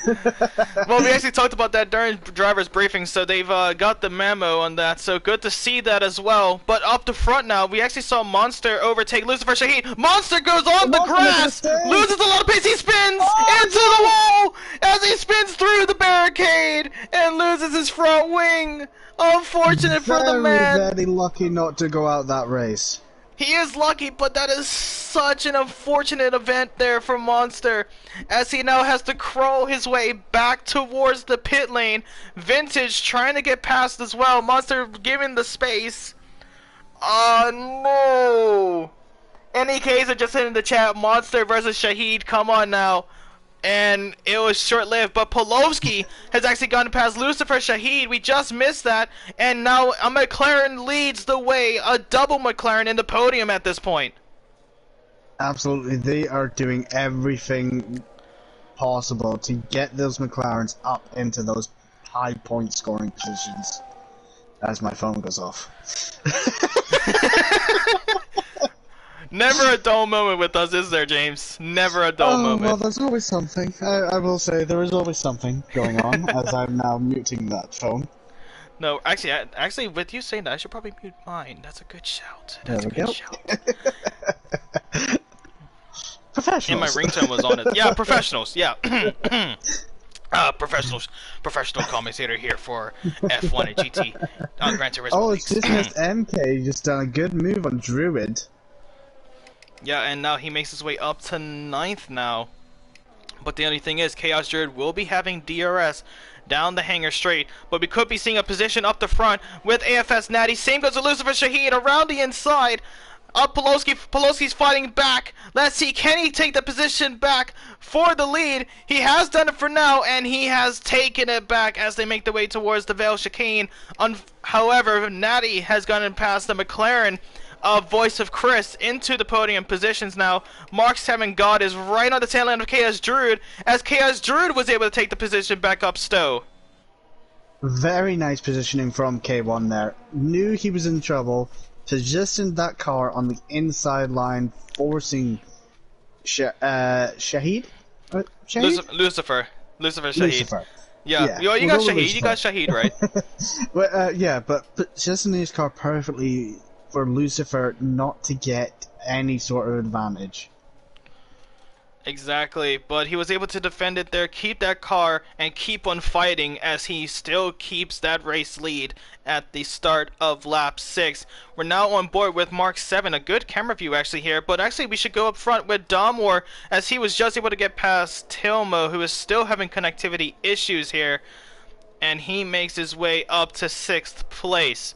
Well, we actually talked about that during driver's briefing, so they've got the memo on that. So good to see that as well. But up the front now, we actually saw Monster overtake Lucifer Shaheen. Monster goes on the grass, loses a lot of pace. He spins into the wall as he spins through the barricade and loses his front wing. Unfortunate for the man. Very lucky not to go out that race. He is lucky, but that is such an unfortunate event there for Monster, as he now has to crawl his way back towards the pit lane. Vintage trying to get past as well. Monster giving the space. No! Any case, just hit in the chat, Monster versus Shahid, come on now. And it was short-lived, but Polowski has actually gone past Lucifer Shahid. We just missed that, and now a McLaren leads the way, a double McLaren in the podium at this point. Absolutely, they are doing everything possible to get those McLarens up into those high point scoring positions. As my phone goes off. Never a dull moment with us, is there, James? Never a dull moment. Well, there's always something. I will say there is always something going on, as I'm now muting that phone. No, actually, with you saying that, I should probably mute mine. That's a good shout. That's a good shout. Professionals. And my ringtone was on it. Yeah, professionals. Yeah. Professional commentator here for F1 and GT. Gran Turismo. Oh, it's just missed MK. Just done a good move on Druid. Yeah, and now he makes his way up to 9th now. But the only thing is, Chaos Druid will be having DRS down the hangar straight. But we could be seeing a position up the front with AFS Natty. Same goes to Lucifer Shahid around the inside. Up Polowski's fighting back. Let's see, can he take the position back for the lead? He has done it for now, and he has taken it back as they make their way towards the Vale chicane. However, Natty has gone past the McLaren Voice of Chris into the podium positions now. Mark 7 God is right on the tail end of Chaos Druid, as Chaos Druid was able to take the position back up Stowe. Very nice positioning from K1 there. Knew he was in trouble. Positioned that car on the inside line, forcing Shahid? Shahid? Lucifer Shahid. Lucifer. Yeah. You got Shahid. You got Shahid, right? Well, yeah, but positioning his car perfectly for Lucifer not to get any sort of advantage. Exactly, but he was able to defend it there, keep that car, and keep on fighting as he still keeps that race lead at the start of lap 6. We're now on board with Mark 7, a good camera view actually here, but actually we should go up front with Domwar, as he was just able to get past Tilmo, who is still having connectivity issues here, and he makes his way up to 6th place.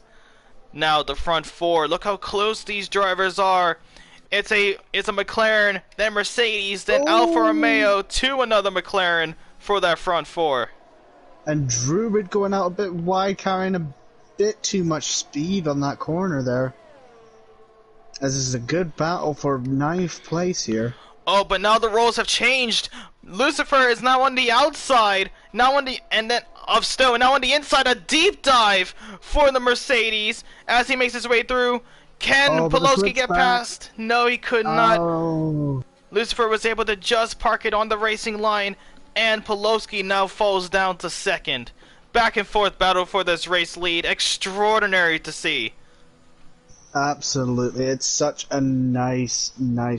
Now the front 4, look how close these drivers are. It's a McLaren, then Mercedes, then Alfa Romeo to another McLaren for that front 4. And Druid going out a bit wide, carrying a bit too much speed on that corner there. As this is a good battle for 9th place here. Oh, but now the roles have changed. Lucifer is now on the outside, now on the of Stowe, now on the inside. A deep dive for the Mercedes as he makes his way through. Can Polowski get past? No, he could not. Lucifer was able to just park it on the racing line, and Polowski now falls down to 2nd. Back and forth battle for this race lead. Extraordinary to see. Absolutely. It's such a nice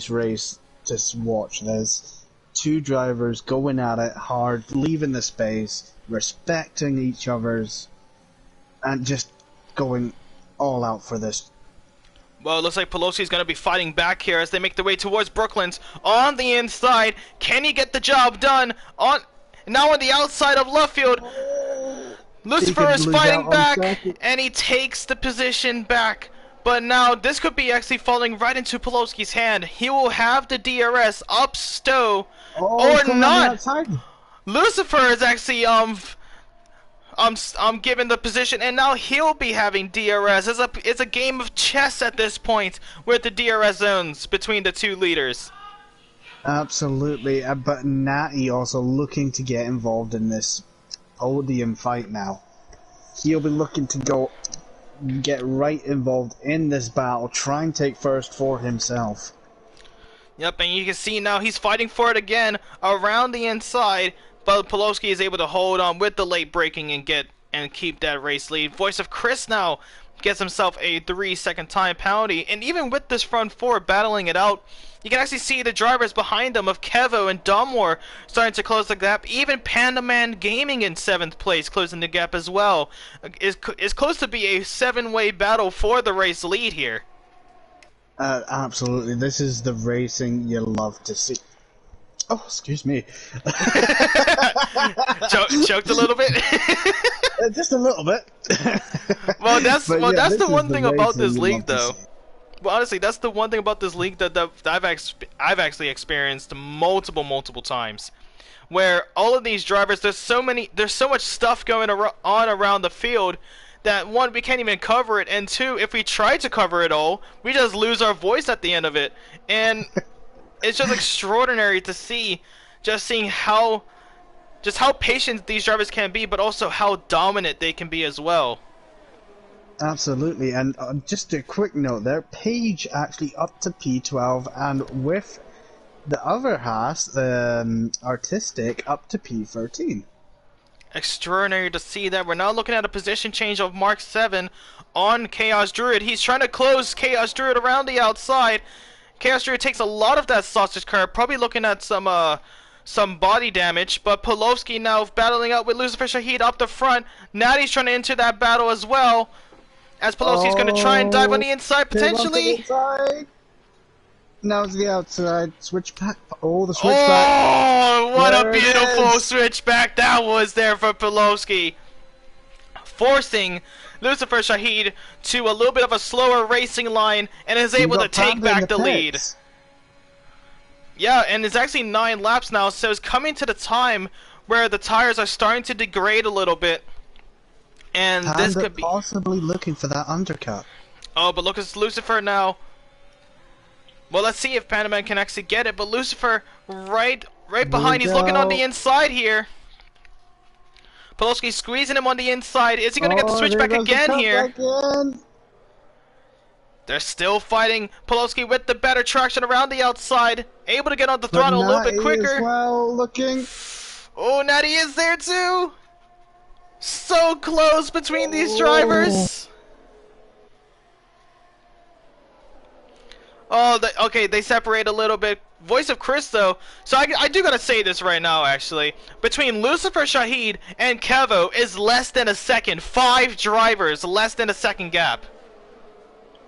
race to watch. There's two drivers going at it hard, leaving the space, respecting each other's, and just going all out for this. Well, it looks like Pelosi's going to be fighting back here as they make their way towards Brooklands on the inside. Can he get the job done? Now on the outside of left field, Lucifer is fighting back, and he takes the position back. But now this could be actually falling right into Polowski's hand. He will have the DRS up Stowe, or not. Lucifer is actually given the position, and now he'll be having DRS. It's a game of chess at this point with the DRS zones between the two leaders. Absolutely, but Natty also looking to get involved in this podium fight now. He'll be looking to get right involved in this battle, try and take first for himself. Yep, and you can see now he's fighting for it again around the inside, but Pulowski is able to hold on with the late braking and keep that race lead. Voice of Chris now gets himself a 3-second time penalty, and even with this front four battling it out, you can actually see the drivers behind them of Kevo and Domwar starting to close the gap. Even Panda Man Gaming in 7th place closing the gap as well. Is close to be a 7-way battle for the race lead here. Absolutely. This is the racing you love to see. Oh, excuse me. Choked a little bit. Just a little bit. That's the one thing about this league, though. See. Well, honestly, that's the one thing about this league that I've actually experienced multiple times, where all of these drivers, there's so much stuff going on around the field that one, we can't even cover it, and two, if we try to cover it all, we just lose our voice at the end of it, and it's just extraordinary to see, seeing how patient these drivers can be, but also how dominant they can be as well. Absolutely, and just a quick note there, Paige actually up to P12, and with the other Haas, the Artistic, up to P13. Extraordinary to see that. We're now looking at a position change of Mark 7 on Chaos Druid. He's trying to close Chaos Druid around the outside. Chaos Druid takes a lot of that sausage curve, probably looking at some body damage, but Pulowski now battling out with Lucifer Shahid up the front. Natty's trying to enter that battle as well, as Pulowski's going to try and dive on the inside potentially. Now it's the outside switchback. Oh, the switchback! Oh, what a beautiful switchback that was there for Pulowski, forcing Lucifer Shahid to a little bit of a slower racing line, and is able to take back the lead. Yeah, and it's actually 9 laps now, so it's coming to the time where the tires are starting to degrade a little bit, and this could be possibly looking for that undercut. Oh, but look, it's Lucifer now. Well, let's see if Panaman can actually get it, but Lucifer right behind. He's looking on the inside here. Pulowski squeezing him on the inside. Is he going to get the switchback again here? They're still fighting. Pulowski with the better traction around the outside. Able to get on the throttle a little bit quicker. Well, looking. Oh, Natty is there too. So close between these drivers. Oh, okay, they separate a little bit. Voice of Chris, though. So I do gotta say this right now, actually. Between Lucifer Shahid and Kevo is less than a second. 5 drivers, less than a second gap.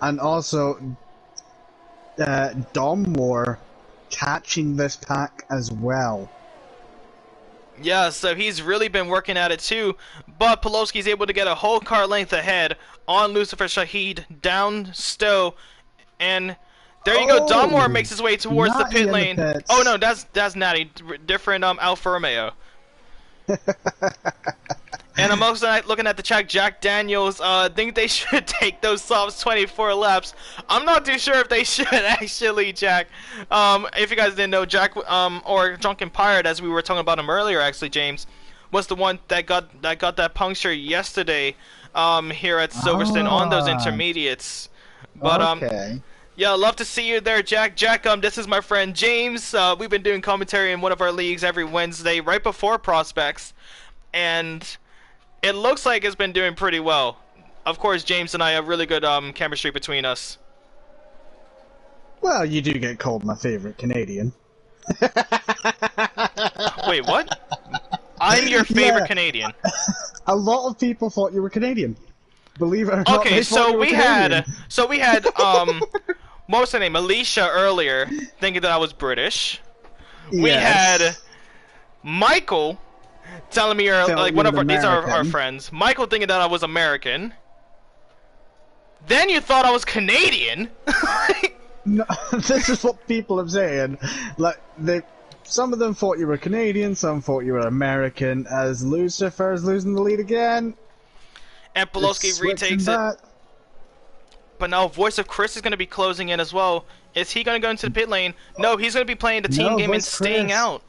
And also, Dom War catching this pack as well. Yeah, so he's really been working at it too. But Pulowski's able to get a whole car length ahead on Lucifer Shahid, down Stowe, and there you go. Domwar makes his way towards the pit lane. Oh no, that's Natty, different Alfa Romeo. And I'm also looking at the track. Jack Daniels think they should take those softs 24 laps. I'm not too sure if they should actually, Jack. If you guys didn't know, Jack or Drunken Pirate, as we were talking about him earlier, actually, James, was the one that got that puncture yesterday here at Silverstone on those intermediates. But okay. Yeah, love to see you there, Jack. Jack, this is my friend James. We've been doing commentary in one of our leagues every Wednesday, right before Prospects, and it looks like it's been doing pretty well. Of course, James and I have really good chemistry between us. Well, you do get called my favorite Canadian. Wait, what? I'm your favorite Canadian. A lot of people thought you were Canadian. Believe it or not. Okay, so we had what was her name? Alicia earlier, thinking that I was British. Yes. We had Michael telling me like one of these are our friends. Michael thinking that I was American. Then you thought I was Canadian. No, this is what people are saying. Like some of them thought you were Canadian, some thought you were American. As Lucifer is losing the lead again, and Pulowski retakes it. But now Voice of Chris is going to be closing in as well. Is he going to go into the pit lane? No, he's going to be playing the team game and staying out.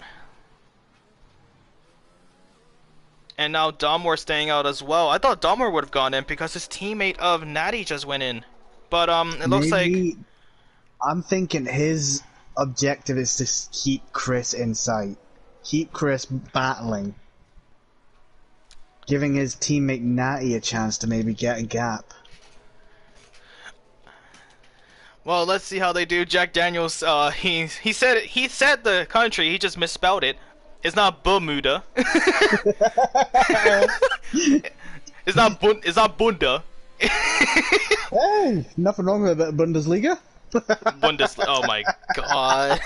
And now Domwar staying out as well. I thought Domwar would have gone in because his teammate of Natty just went in. But it looks like... I'm thinking his objective is to keep Chris in sight. Keep Chris battling. Giving his teammate Natty a chance to maybe get a gap. Well, let's see how they do. Jack Daniels, he said the country, he just misspelled it. It's not Bermuda. It's not Bunda. Hey, nothing wrong with a bit of Bundesliga. Oh my god.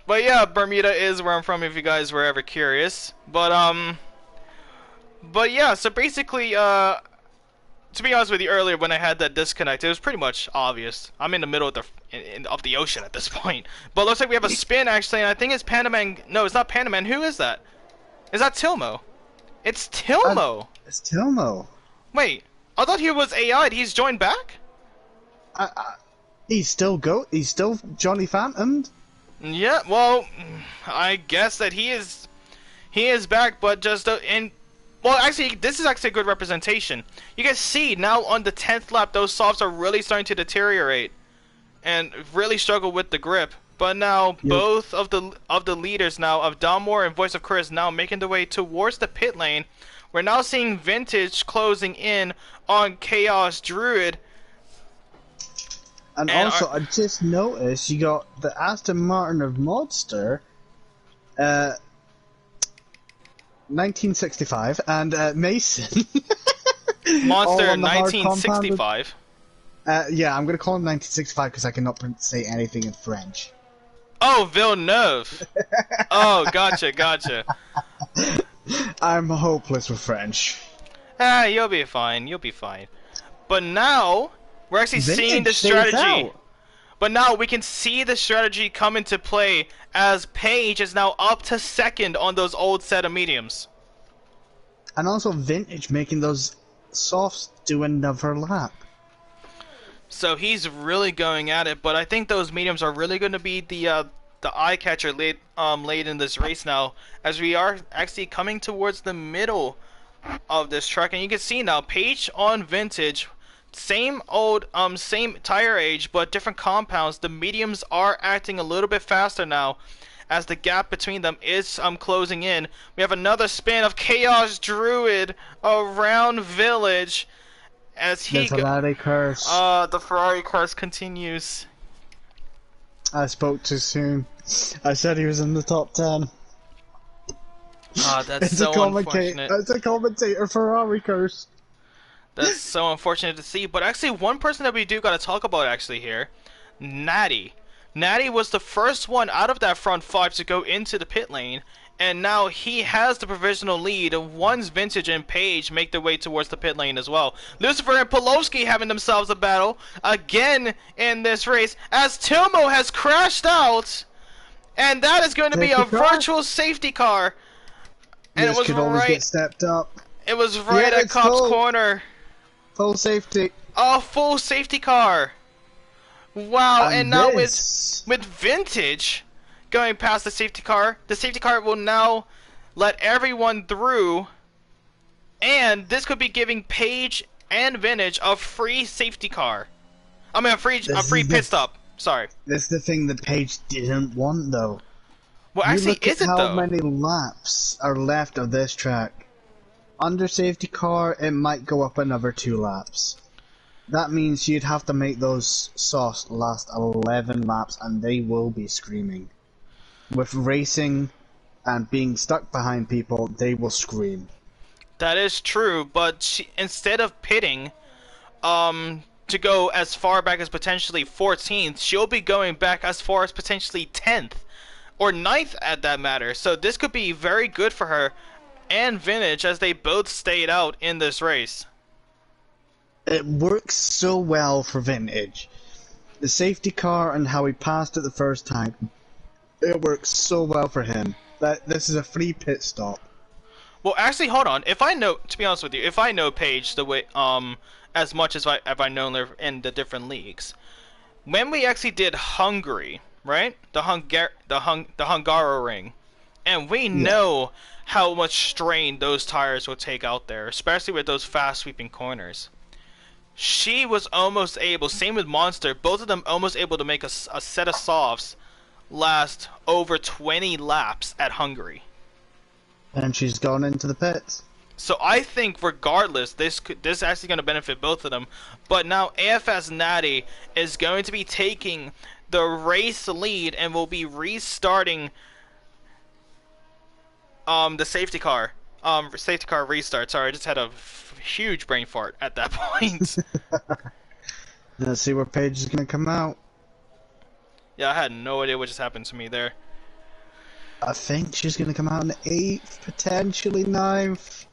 But yeah, Bermuda is where I'm from if you guys were ever curious. But yeah, so basically, to be honest with you, earlier when I had that disconnect, it was pretty much obvious. I'm in the middle of the ocean at this point. But it looks like we have a spin actually, and I think it's Pandaman. No, it's not Pandaman. Who is that? Is that Tilmo? It's Tilmo. It's Tilmo. Wait, I thought he was AI'd. He's joined back? He's still Johnny Phantomed. Yeah, well, I guess that he is back, but just in. Well, actually, this is actually a good representation. You can see now on the 10th lap, those softs are really starting to deteriorate, and really struggle with the grip. But now both of the leaders now of Dalmore and Voice of Chris now making their way towards the pit lane. We're now seeing Vintage closing in on Chaos Druid. And also, I just noticed you got the Aston Martin of Modster, 1965, and Mason. Monster 1965. Yeah, I'm gonna call him 1965 because I cannot say anything in French. Oh, Villeneuve. Oh, gotcha. I'm hopeless with French. You'll be fine. But now we're actually seeing the strategy. But now we can see the strategy come into play as Paige is now up to second on those old set of mediums. And also Vintage making those softs do another lap. So he's really going at it, but I think those mediums are really going to be the eye catcher late in this race now, as we are actually coming towards the middle of this track, and you can see now Paige on Vintage, same tire age but different compounds. The mediums are acting a little bit faster now, as the gap between them is closing in. We have another spin of Chaos Druid around Village. As the Ferrari curse. The Ferrari curse continues. I spoke too soon. I said he was in the top 10. That's so unfortunate. It's a commentator Ferrari curse. That's so unfortunate to see. But actually, one person that we do got to talk about actually here, Natty. Natty was the first one out of that front five to go into the pit lane, and now he has the provisional lead. Once Vintage and Paige make their way towards the pit lane as well. Lucifer and Pulowski having themselves a battle again in this race, as Tilmo has crashed out, and that is going to be a virtual safety car. And this could always get stepped up. It was right at Cop's corner. Full safety. Oh, full safety car. Wow, and now with Vintage going past the safety car will now let everyone through, and this could be giving Paige and Vintage a free safety car. I mean, a free pit stop. Sorry. That's the thing that Paige didn't want, though. Well, actually, is it though? How many laps are left of this track? Under safety car, it might go up another 2 laps. That means you'd have to make those softs last 11 laps, and they will be screaming. With racing and being stuck behind people, they will scream. That is true, but instead of pitting to go as far back as potentially 14th, she'll be going back as far as potentially 10th or 9th at that matter. So this could be very good for her and Vintage as they both stayed out in this race. It works so well for Vintage. The safety car and how he passed it the first time, it works so well for him. That this is a free pit stop. Well, actually, hold on. To be honest with you, if I know Paige the way, as much as I've known her in the different leagues, when we actually did Hungary, right? The Hungaroring, and we know how much strain those tires will take out there, especially with those fast sweeping corners. She was almost able, same with Monster, both of them almost able to make a set of softs last over 20 laps at Hungary. And she's gone into the pits. So I think regardless, this is actually going to benefit both of them. But now AFS Natty is going to be taking the race lead and will be restarting the safety car restart. Sorry, I just had a huge brain fart at that point. Let's see where Paige is going to come out. Yeah, I had no idea what just happened to me there. I think she's going to come out in 8th, potentially 9th.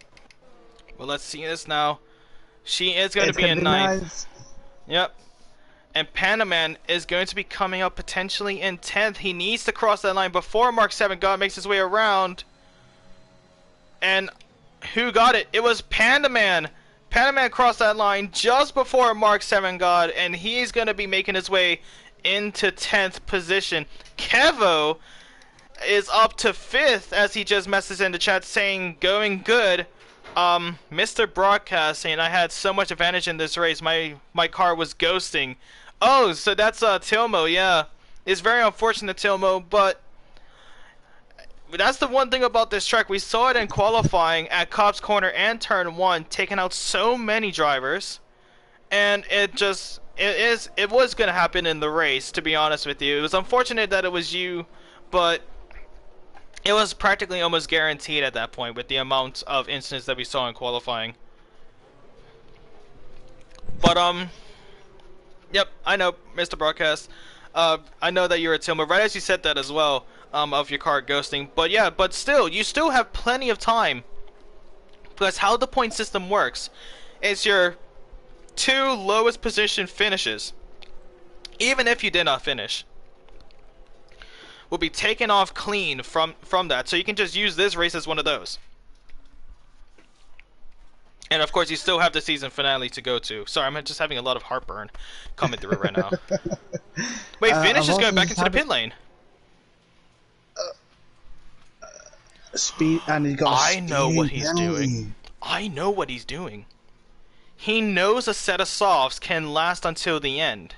Well, let's see this now. She is going to be in 9th. Yep. And Panaman is going to be coming up potentially in 10th. He needs to cross that line before Mark 7 God makes his way around. And who got it? It was Pandaman. Pandaman crossed that line just before Mark 7 God, and he's going to be making his way into 10th position. Kevo is up to 5th, as he just messaged in the chat saying, going good. Mr. Broadcast saying, I had so much advantage in this race, my car was ghosting. Oh, so that's Tilmo, yeah. It's very unfortunate, Tilmo, but that's the one thing about this track. We saw it in qualifying at Cobb's Corner and Turn 1, taking out so many drivers, and it was going to happen in the race, to be honest with you. It was unfortunate that it was you, but it was practically almost guaranteed at that point with the amount of incidents that we saw in qualifying. But, yep, I know, Mr. Broadcast. I know that you're a Tilma, right as you said that as well, of your car ghosting. But yeah, but still, you still have plenty of time. Because how the point system works is your 2 lowest position finishes, even if you did not finish, will be taken off clean from that. So you can just use this race as one of those. And of course, you still have the season finale to go to. Sorry, I'm just having a lot of heartburn coming through right now. Wait, Finish is going back into the pit lane. Speed, and he got. I know what he's doing. I know what he's doing. He knows a set of softs can last until the end.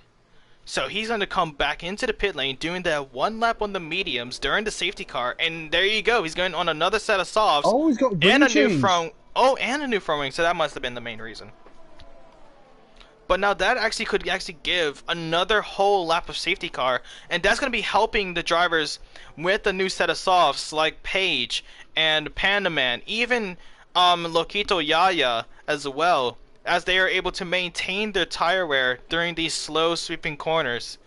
So he's going to come back into the pit lane, doing that 1 lap on the mediums during the safety car, and there you go. He's going on another set of softs. Oh, he's got and a new front. Oh, and a new front wing. So that must have been the main reason. But now that actually could give another whole lap of safety car, and that's going to be helping the drivers with the new set of softs like Paige and Pandaman, even Lokito Yaya as well, as they are able to maintain their tire wear during these slow sweeping corners.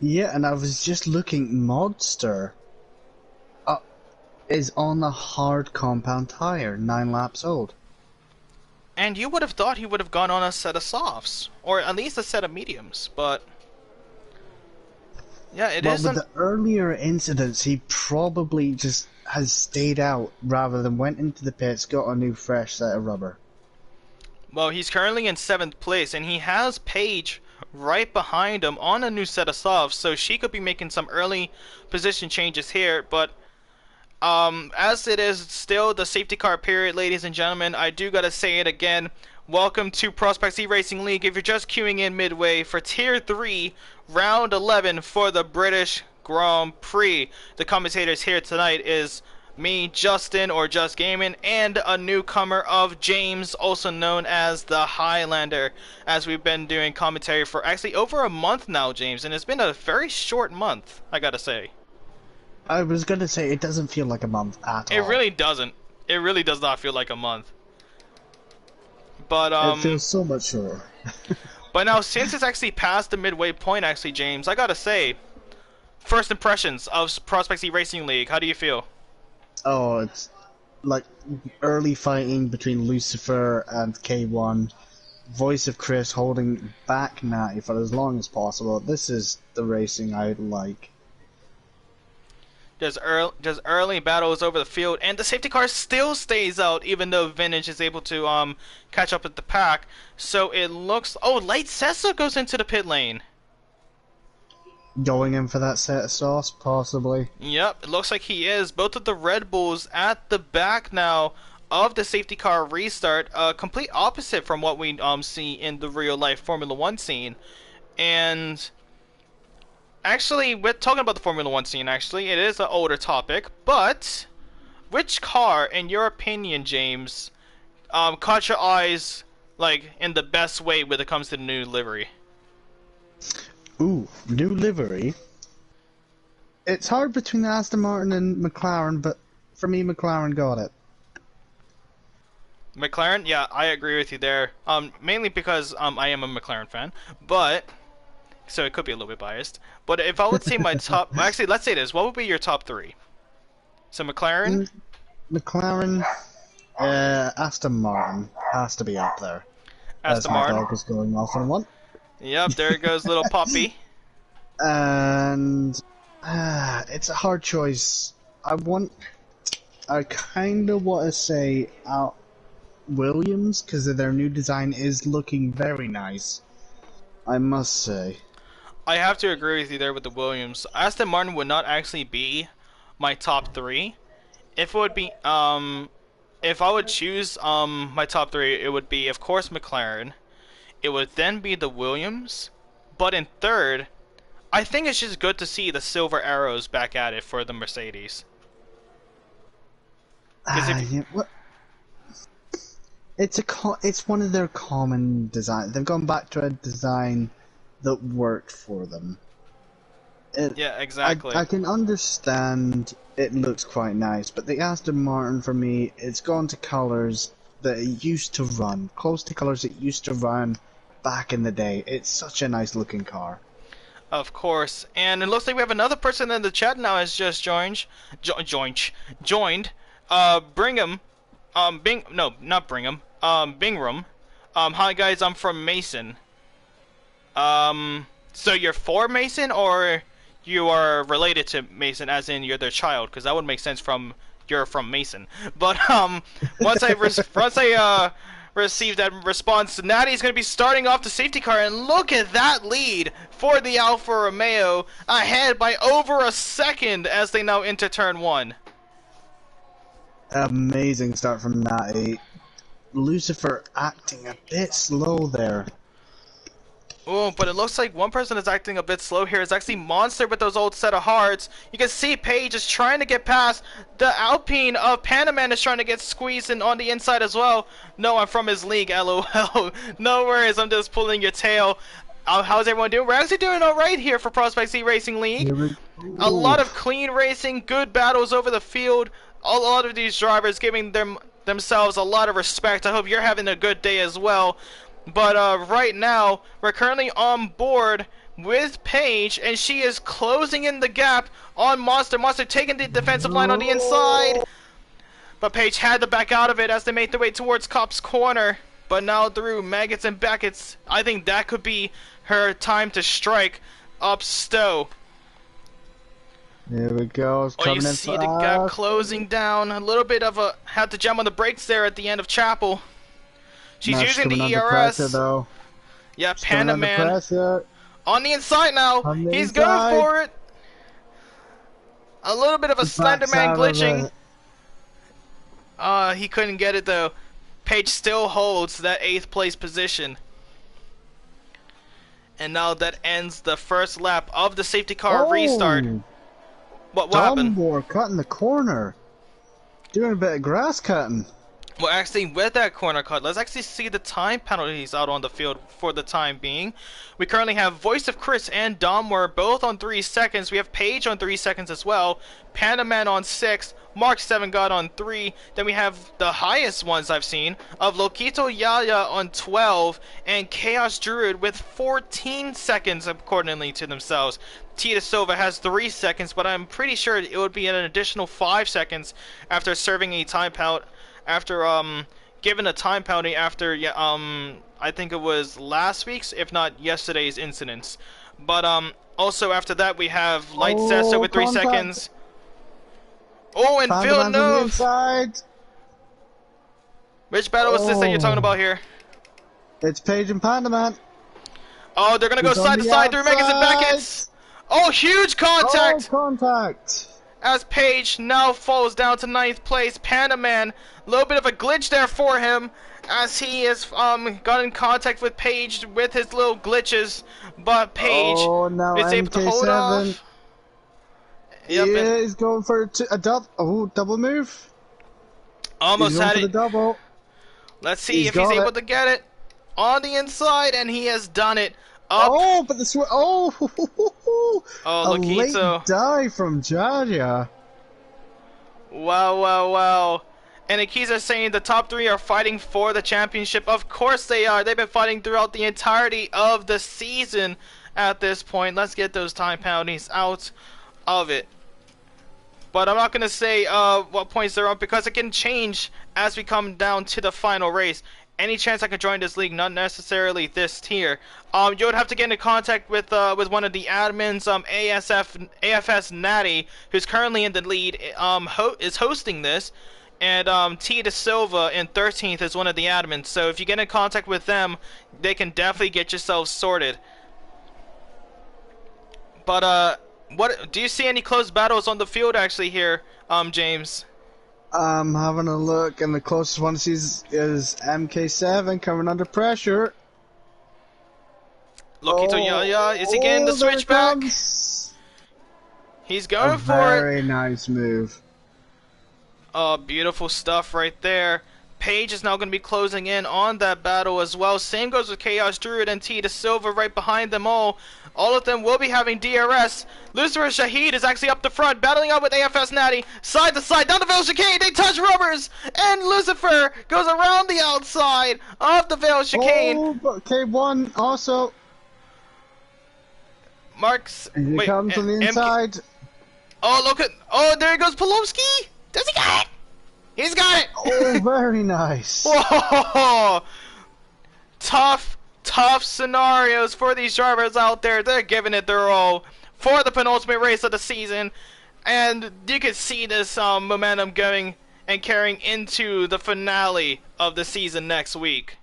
Yeah, and I was just looking, Monster is on a hard compound tire, 9 laps old. And you would have thought he would have gone on a set of softs, or at least a set of mediums, but yeah, it isn't. Well, with the earlier incidents, he probably just has stayed out rather than went into the pits, got a new fresh set of rubber. Well, he's currently in 7th place, and he has Paige right behind him on a new set of softs, so she could be making some early position changes here, but as it is still the safety car period, ladies and gentlemen, I do gotta say it again. Welcome to Prospects eRacing League. If you're just queuing in midway for Tier 3, Round 11 for the British Grand Prix. The commentators here tonight is me, Justin, or Just Gaming, and a newcomer of James, also known as the Highlander, as we've been doing commentary for actually over a month now, James, and it's been a very short month, I gotta say. I was gonna say, it doesn't feel like a month at all. It really doesn't. It really does not feel like a month. But it feels so much shorter. But now, since it's actually past the midway point, actually, James, I gotta say, first impressions of Prospects eRacing League. How do you feel? Oh, it's like early fighting between Lucifer and K1. Voice of Chris holding back Natty for as long as possible. This is the racing I like. There's early battles over the field, and the safety car still stays out, even though Vintage is able to catch up with the pack. So it looks. Oh, Light Sessa goes into the pit lane. Going in for that set of sauce, possibly. Yep, it looks like he is. Both of the Red Bulls at the back now of the safety car restart, complete opposite from what we see in the real life Formula One scene. And actually, we're talking about the Formula One scene. Actually, it is an older topic, but which car, in your opinion, James, caught your eyes like in the best way when it comes to the new livery? Ooh, new livery. It's hard between Aston Martin and McLaren, but for me, McLaren got it. McLaren, yeah, I agree with you there. Mainly because I am a McLaren fan, but so it could be a little bit biased. But if I would say my top, actually, let's say this: what would be your top three? So McLaren, McLaren, Aston Martin has to be up there. As Aston my Martin. dog is going off on one. Yep, there goes little puppy. And it's a hard choice. I kind of want to say Williams because their new design is looking very nice. I must say. I have to agree with you there with the Williams. Aston Martin would not actually be my top three. If it would be, if I would choose my top three, it would be, of course, McLaren. It would then be the Williams, but in third, I think it's just good to see the silver arrows back at it for the Mercedes. It's one of their common designs. They've gone back to a design that worked for them. Yeah, exactly. I can understand it looks quite nice, but the Aston Martin for me, it's gone to colours that it used to run, close to colours it used to run back in the day. It's such a nice looking car. Of course, and it looks like we have another person in the chat now has just joined. Brigham, Bingram. Hi guys, I'm from Mason. So you're for Mason, or you are related to Mason, as in you're their child? Because that would make sense from you're from Mason. But once I received that response, Natty's going to be starting off the safety car, and look at that lead for the Alfa Romeo, ahead by over a second as they now enter turn one. Amazing start from Natty. Lucifer acting a bit slow there. Oh, but it looks like one person is acting a bit slow here. It's actually Monster with those old set of hearts. You can see Paige is trying to get past. The Alpine of Panaman is trying to get squeezed in on the inside as well. No, I'm from his league, LOL. No worries, I'm just pulling your tail. How's everyone doing? We're actually doing alright here for Prospect eRacing League. A lot of clean racing, good battles over the field. A lot of these drivers giving themselves a lot of respect. I hope you're having a good day as well. But right now, we're currently on board with Paige, and she is closing in the gap on Monster. Monster taking the defensive line on the inside. But Paige had to back out of it as they made their way towards Cop's corner. But now through Maggots and Beckett's, I think that could be her time to strike up Stowe. Here we go. Oh, you see the gap closing down. A little bit of a... had to jam on the brakes there at the end of Chapel. She's using the ERS. Pressure, yeah, Panaman. On the inside now. He's going for it. A little bit of a Slenderman glitching. He couldn't get it though. Paige still holds that 8th place position. And now that ends the first lap of the safety car restart. What happened? Dumbledore cutting the corner. Doing a bit of grass cutting. Well, actually, with that corner cut, let's actually see the time penalties out on the field for the time being. We currently have Voice of Chris and Domwer both on 3 seconds. We have Paige on 3 seconds as well. Panaman on 6. Mark 7 got on 3. Then we have the highest ones I've seen of Lokito Yaya on 12 and Chaos Druid with 14 seconds accordingly to themselves. Tita Silva has 3 seconds, but I'm pretty sure it would be an additional 5 seconds after serving a timeout. After given a time penalty after I think it was last week's, if not yesterday's incidents. But also after that we have Light Sessa with 3 seconds. Oh, and Villeneuve. Which battle is this that you're talking about here? It's Paige and Pandaman. Oh, they're gonna go side to side through Megas and Beckett's. Oh, huge contact! Oh, contact! as Page now falls down to 9th place. Panda Man, a little bit of a glitch there for him as he has got in contact with Page with his little glitches, but Page Oh, now is able to hold MK7. off. Yep, and Yeah, he's going for a double move. He's almost going had for the it. double. Let's see He's if he's got able it. to get it on the inside, and he has done it. Up. Oh, but oh, Oh, a late Lokito. dive from Jaja. Wow, wow, wow. And Akiza saying the top 3 are fighting for the championship. Of course they are. They've been fighting throughout the entirety of the season at this point. Let's get those time penalties out of it. But I'm not going to say what points they're on because it can change as we come down to the final race. Any chance I can join this league, not necessarily this tier. You would have to get in contact with one of the admins, AFS Natty, who's currently in the lead, is hosting this, and T De Silva in 13th is one of the admins. So if you get in contact with them, they can definitely get yourself sorted. But what do you see any close battles on the field actually here, James? I'm having a look, and the closest one sees is MK7 coming under pressure. Lokito Yaya, is he getting the There it switchback? comes. He's A going for it. very nice move. Oh, beautiful stuff right there. Page is now going to be closing in on that battle as well. Same goes with Chaos Druid and T De Silva right behind them all. All of them will be having DRS. Lucifer Shahid is actually up the front, battling up with AFS Natty. Side to side, down the Veil Chicane, they touch rubbers! And Lucifer goes around the outside of the Veil Chicane. Oh, but K1 also. Marks. And he wait, comes on the inside. Oh, look at. Oh, there he goes, Polomsky! Does he got it? He's got it! Oh, very nice. Whoa! Tough scenarios for these drivers out there. They're giving it their all for the penultimate race of the season, and you can see this momentum going and carrying into the finale of the season next week.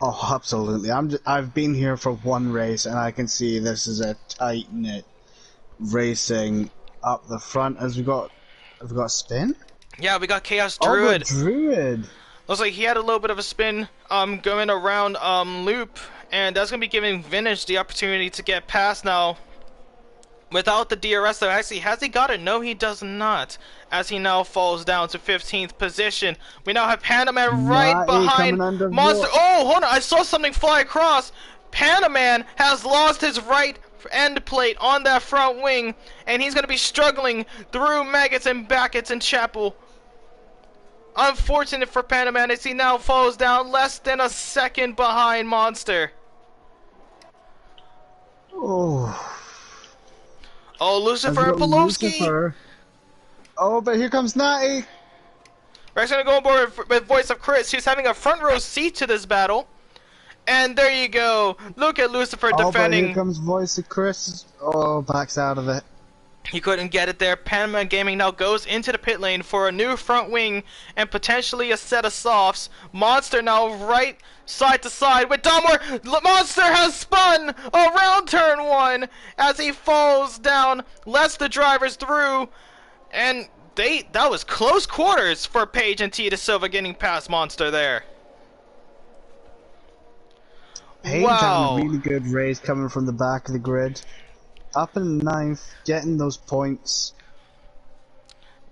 Oh, absolutely. I've been here for one race, and I can see this is a tight knit racing up the front. Have we got a spin? Yeah, we got Chaos Oh, Druid. the Druid. Looks like he had a little bit of a spin going around loop, and that's going to be giving Vintage the opportunity to get past now. Without the DRS though, actually, has he got it? No, he does not, as he now falls down to 15th position. We now have Panda Man right behind Monster. Oh, hold on, I saw something fly across. Panda Man has lost his right end plate on that front wing, and he's going to be struggling through Maggots and Backets and Chapel. Unfortunate for Panda Man as he now falls down less than a second behind Monster. Oh. Oh, Lucifer and Polowski. Lucifer. Oh, but here comes Natty. We're actually going to go on board with Voice of Chris. He's having a front row seat to this battle. And there you go. Look at Lucifer defending. But here comes Voice of Chris. Oh, backs out of it. He couldn't get it there. Panama Gaming now goes into the pit lane for a new front wing and potentially a set of softs. Monster now right side to side with Domor. Monster has spun around turn 1 as he falls down, lets the drivers through, and that was close quarters for Page and T De Silva getting past Monster there. Page having a really good race coming from the back of the grid. Up in 9th, getting those points.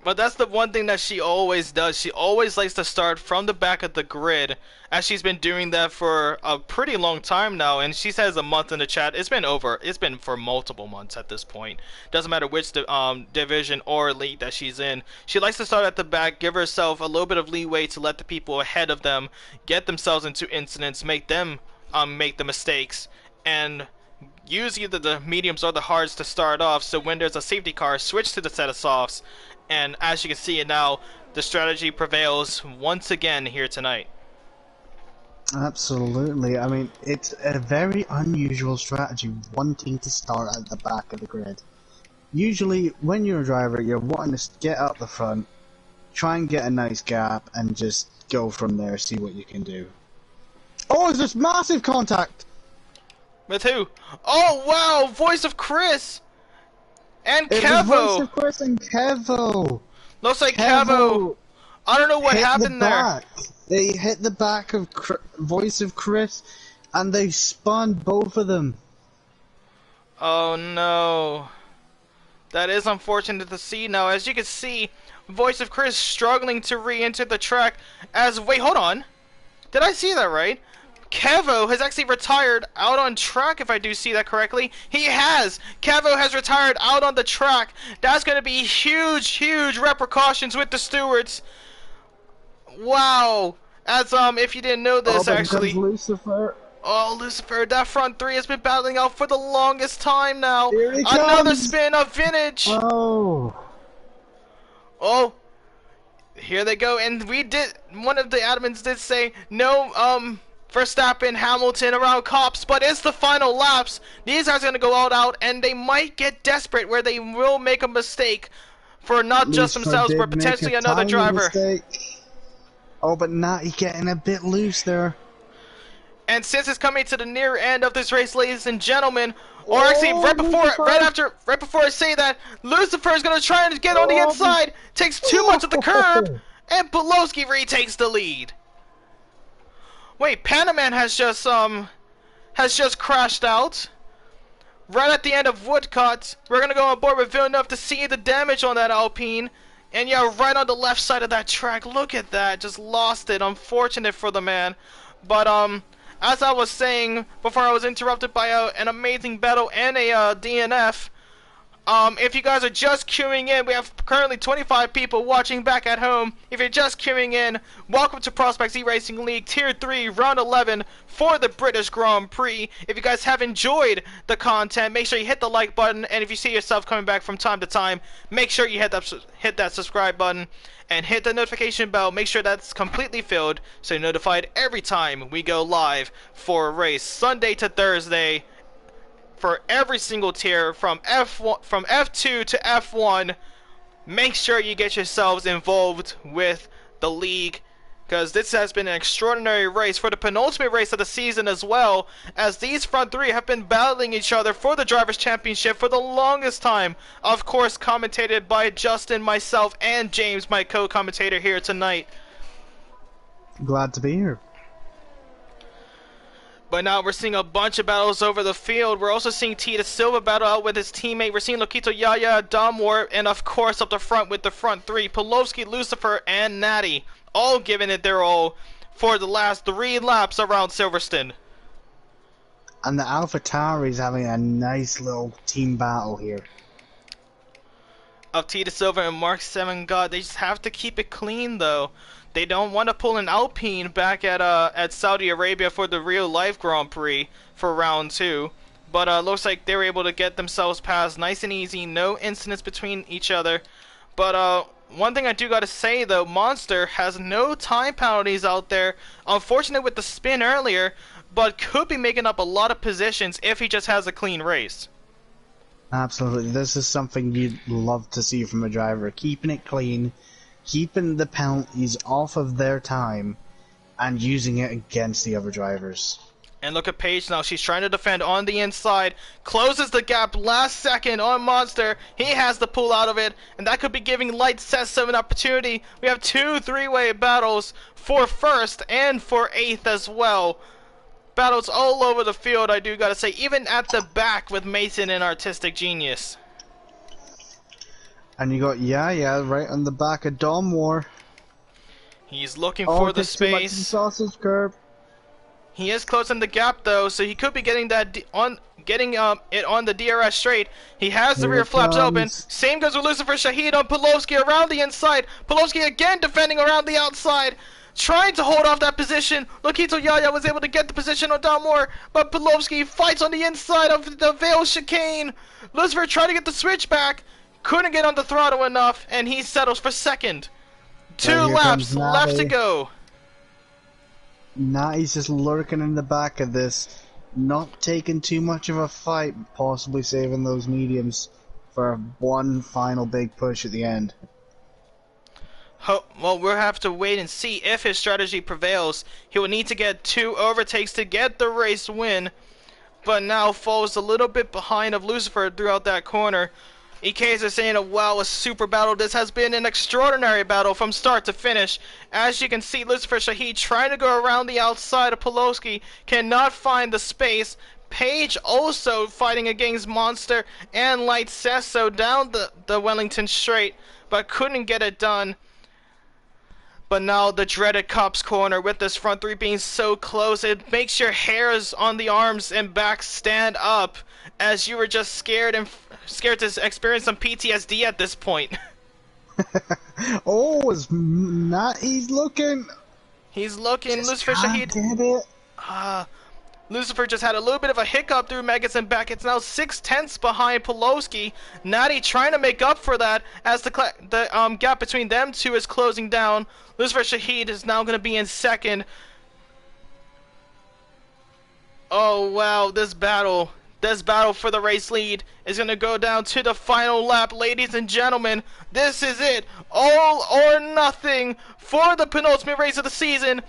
But that's the one thing that she always does. She always likes to start from the back of the grid, as she's been doing that for a pretty long time now. And she says a month in the chat. It's been for multiple months at this point. Doesn't matter which division or league that she's in. She likes to start at the back, give herself a little bit of leeway to let the people ahead of them get themselves into incidents, make them make the mistakes, and use either the mediums or the hards to start off, so when there's a safety car, switch to the set of softs. And as you can see it now, the strategy prevails once again here tonight. Absolutely. I mean, it's a very unusual strategy, wanting to start at the back of the grid. Usually, when you're a driver, you're wanting to get up the front, try and get a nice gap, and just go from there, see what you can do. Oh, there's this massive contact! With who? Oh, wow! Voice of Chris! And It was Voice Kevo! of Chris and Kevo. Looks like Kevo. Kevo I don't know what hit the happened there. back. They hit the back of Voice of Chris, and they spun both of them. Oh no. That is unfortunate to see now. As you can see, Voice of Chris struggling to re-enter the track as... Wait, hold on. Did I see that right? Kevo has actually retired out on track, if I do see that correctly. He has! Kevo has retired out on the track. That's going to be huge, huge repercussions with the stewards. Wow. As, if you didn't know this, but actually... Lucifer. Oh, Lucifer, that front three has been battling out for the longest time now. Here he Another comes. spin of vintage. Oh. Oh. Here they go. And we did, one of the admins did say, no, Verstappen, Hamilton around cops, but it's the final laps. These guys are going to go all out, and they might get desperate where they will make a mistake for not just themselves, but potentially another driver. Mistake. Oh, but Natty getting a bit loose there. And since it's coming to the near end of this race, ladies and gentlemen, or actually right before I say that, Lucifer is going to try and get on the inside, takes too much of the curb, and Pelowski retakes the lead. Wait, Panaman has just crashed out. Right at the end of Woodcut, we're going to go on board with Villeneuve to see the damage on that Alpine. And yeah, right on the left side of that track, look at that, just lost it. Unfortunate for the man. But, as I was saying before I was interrupted by an amazing battle and a DNF, if you guys are just queuing in, we have currently 25 people watching back at home. If you're just queuing in, welcome to Prospects eRacing League Tier 3 Round 11 for the British Grand Prix. If you guys have enjoyed the content, make sure you hit the like button, and if you see yourself coming back from time to time, make sure you hit that subscribe button and hit the notification bell. Make sure that's completely filled so you're notified every time we go live for a race, Sunday to Thursday. For every single tier from F2 to F1, make sure you get yourselves involved with the league, because this has been an extraordinary race for the penultimate race of the season, as well as these front three have been battling each other for the Drivers' Championship for the longest time. Of course, commentated by Justin, myself, and James, my co-commentator here tonight. Glad to be here. But now we're seeing a bunch of battles over the field. We're also seeing Tita Silva battle out with his teammate. We're seeing Lokito Yaya, Domwar, and of course up the front with the front three, Pelowski, Lucifer, and Natty, all giving it their all for the last 3 laps around Silverstone. And the AlphaTauri's having a nice little team battle here. Of Tita Silva and Mark 7 God, they just have to keep it clean though. They don't want to pull an Alpine back at Saudi Arabia for the real life Grand Prix for round 2. But looks like they were able to get themselves past nice and easy, no incidents between each other. But one thing I do gotta say though, Monster has no time penalties out there. Unfortunate with the spin earlier, but could be making up a lot of positions if he just has a clean race. Absolutely, this is something you'd love to see from a driver, keeping it clean, keeping the penalties off of their time, and using it against the other drivers. And look at Paige now, she's trying to defend on the inside, closes the gap last second on Monster. He has to pull out of it, and that could be giving Light Sessa an opportunity. We have 2 3-way battles for first and for 8th as well. Battles all over the field, I do gotta say, even at the back with Mason and Artistic Genius. And you got Yaya right on the back of Dom War. He's looking for the space. Sausage curb. He is closing the gap though, so he could be getting that it on the DRS straight. He has the rear flaps open. Same goes with Lucifer Shahid on Pelowski around the inside. Pelowski again defending around the outside, trying to hold off that position. Lokito Yaya was able to get the position on Dalmore, but Pelowski fights on the inside of the Vale chicane. Lucifer trying to get the switch back, couldn't get on the throttle enough, and he settles for second. 2 laps left to go. Natty's just lurking in the back of this, not taking too much of a fight, possibly saving those mediums for one final big push at the end. Well, we'll have to wait and see if his strategy prevails. He will need to get 2 overtakes to get the race win, but now falls a little bit behind of Lucifer throughout that corner. EKs are saying, wow, a super battle. This has been an extraordinary battle from start to finish. As you can see, Lucifer Shahid trying to go around the outside of Pulowski, cannot find the space. Page also fighting against Monster, and Light says so down the Wellington straight, but couldn't get it done. But now the dreaded Cops corner with this front three being so close, it makes your hairs on the arms and back stand up as you were just scared to experience some PTSD at this point. Oh, it's not. He's looking. He's looking. Just Lucifer can't Shahid. get it. Lucifer just had a little bit of a hiccup through Megas and back. It's now 6/10 behind Pulowski. Natty trying to make up for that as the gap between them two is closing down. Lucifer Shahid is now going to be in second. Oh wow, this battle for the race lead is going to go down to the final lap, ladies and gentlemen. This is it, all or nothing for the penultimate race of the season.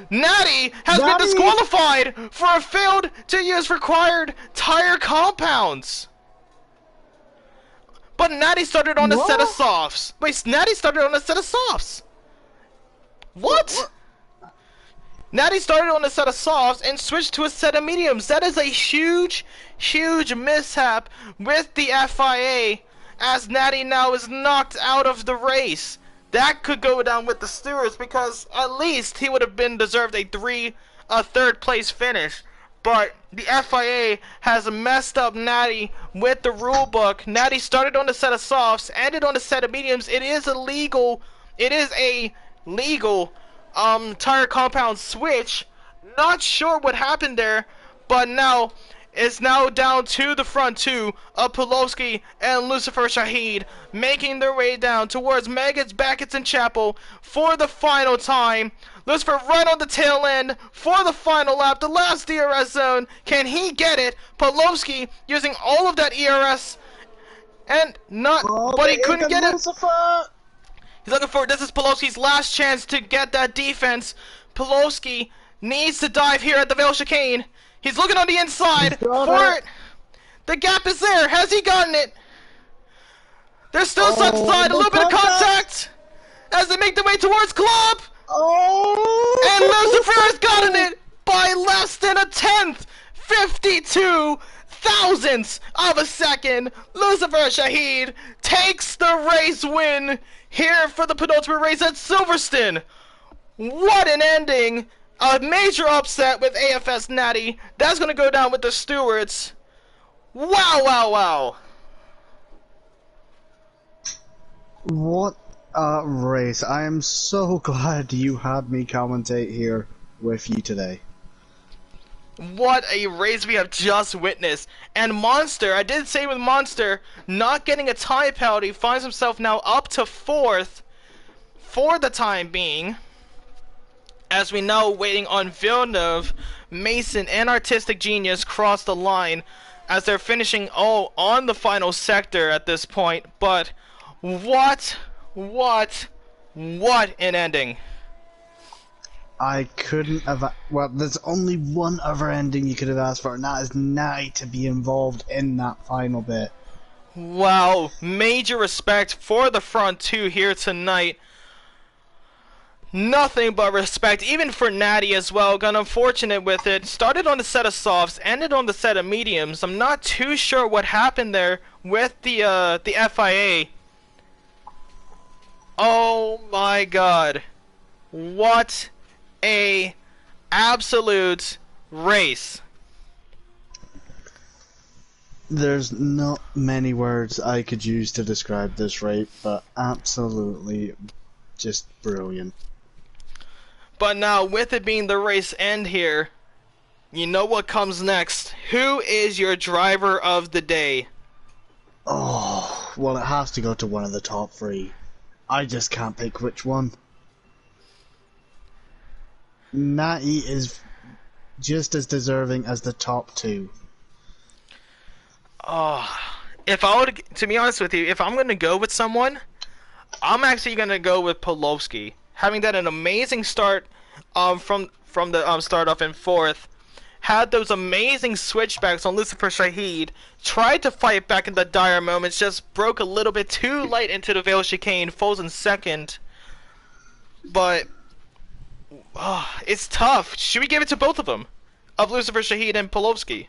Natty has been disqualified for a failed to use required tire compounds. But Natty started on a set of softs. Wait, Natty started on a set of softs. What? Natty started on a set of softs and switched to a set of mediums. That is a huge, huge mishap with the FIA, as Natty now is knocked out of the race. That could go down with the stewards, because at least he would have been deserved a third place finish. But the FIA has messed up Natty with the rule book. Natty started on a set of softs, ended on a set of mediums. It is illegal. It is a legal tire compound switch. Not sure what happened there, but now it's now down to the front two of Pulowski and Lucifer Shahid, making their way down towards Megas, Backets, and Chapel for the final time. Lucifer right on the tail end for the final lap, the last DRS zone. Can he get it? Pulowski using all of that ERS and not, but he couldn't get it. Lucifer. He's looking for, this is Pulowski's last chance to get that defense. Pulowski needs to dive here at the Vale Chicane. He's looking on the inside for it. The gap is there. Has he gotten it? There's still such side, a little bit of contact as they make their way towards Club. And Lucifer has gotten it by less than a tenth. 52 thousandths of a second. Lucifer Shahid takes the race win here for the penultimate race at Silverstone. What an ending. A major upset with AFS Natty. That's going to go down with the stewards. Wow, wow, wow. What a race. I am so glad you had me commentate here with you today. What a race we have just witnessed. And Monster, I did say with Monster, not getting a time penalty, finds himself now up to 4th for the time being. As we know, waiting on Villeneuve, Mason, and Artistic Genius cross the line as they're finishing all on the final sector at this point. But what an ending. I couldn't have. Well, there's only one other ending you could have asked for, and that is Natty to be involved in that final bit. Wow, major respect for the front two here tonight. Nothing but respect, even for Natty as well. Got unfortunate with it. Started on the set of softs, ended on the set of mediums. I'm not too sure what happened there with the FIA. Oh my God, what a absolute race. There's not many words I could use to describe this race, but absolutely just brilliant. But now, with it being the race end here, you know what comes next. Who is your driver of the day? Oh, well, it has to go to one of the top three. I just can't pick which one. Natty is just as deserving as the top two. Oh, if I would, to be honest with you, if I'm going to go with someone, I'm actually going to go with Pulowski. Having that an amazing start from the start off in 4th, had those amazing switchbacks on Lucifer Shaheed, tried to fight back in the dire moments, just broke a little bit too late into the Veil Chicane, falls in second. But it's tough. Should we give it to both of them? Of Lucifer Shaheed and Polovsky?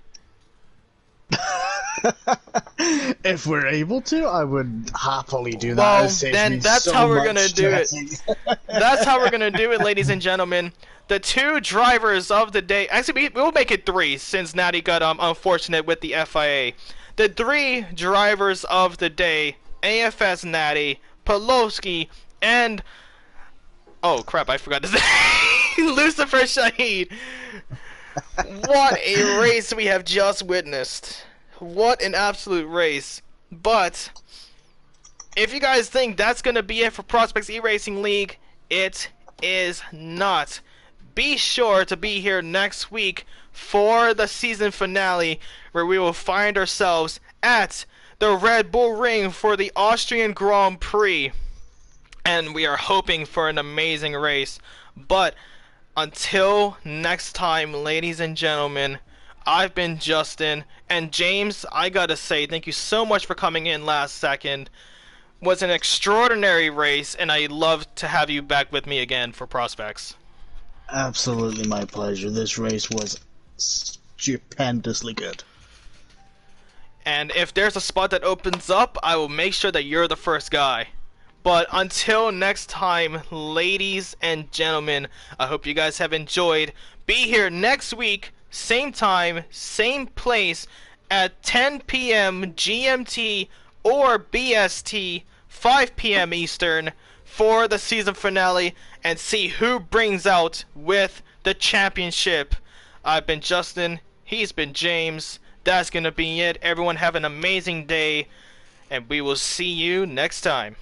If we're able to, I would happily do that. Well, It saves then me that's so how we're much gonna do it. stressing. That's how we're gonna do it, ladies and gentlemen. The two drivers of the day. Actually, we'll make it three since Natty got unfortunate with the FIA. The three drivers of the day: AFS Natty, Pulowski, and oh crap, I forgot to say Lucifer Shaheed. What a race we have just witnessed. What an absolute race. But if you guys think that's going to be it for Prospects eRacing League, it is not. Be sure to be here next week for the season finale, where we will find ourselves at the Red Bull Ring for the Austrian Grand Prix. And we are hoping for an amazing race. But until next time, ladies and gentlemen, I've been Justin, and James, I gotta say, thank you so much for coming in last second. Was an extraordinary race, and I'd love to have you back with me again for Prospects. Absolutely my pleasure. This race was stupendously good. And if there's a spot that opens up, I will make sure that you're the first guy. But until next time, ladies and gentlemen, I hope you guys have enjoyed. Be here next week, same time, same place, at 10 p.m. GMT or BST, 5 p.m. Eastern, for the season finale, and see who brings out with the championship. I've been Justin, he's been James. That's gonna be it. Everyone have an amazing day, and we will see you next time.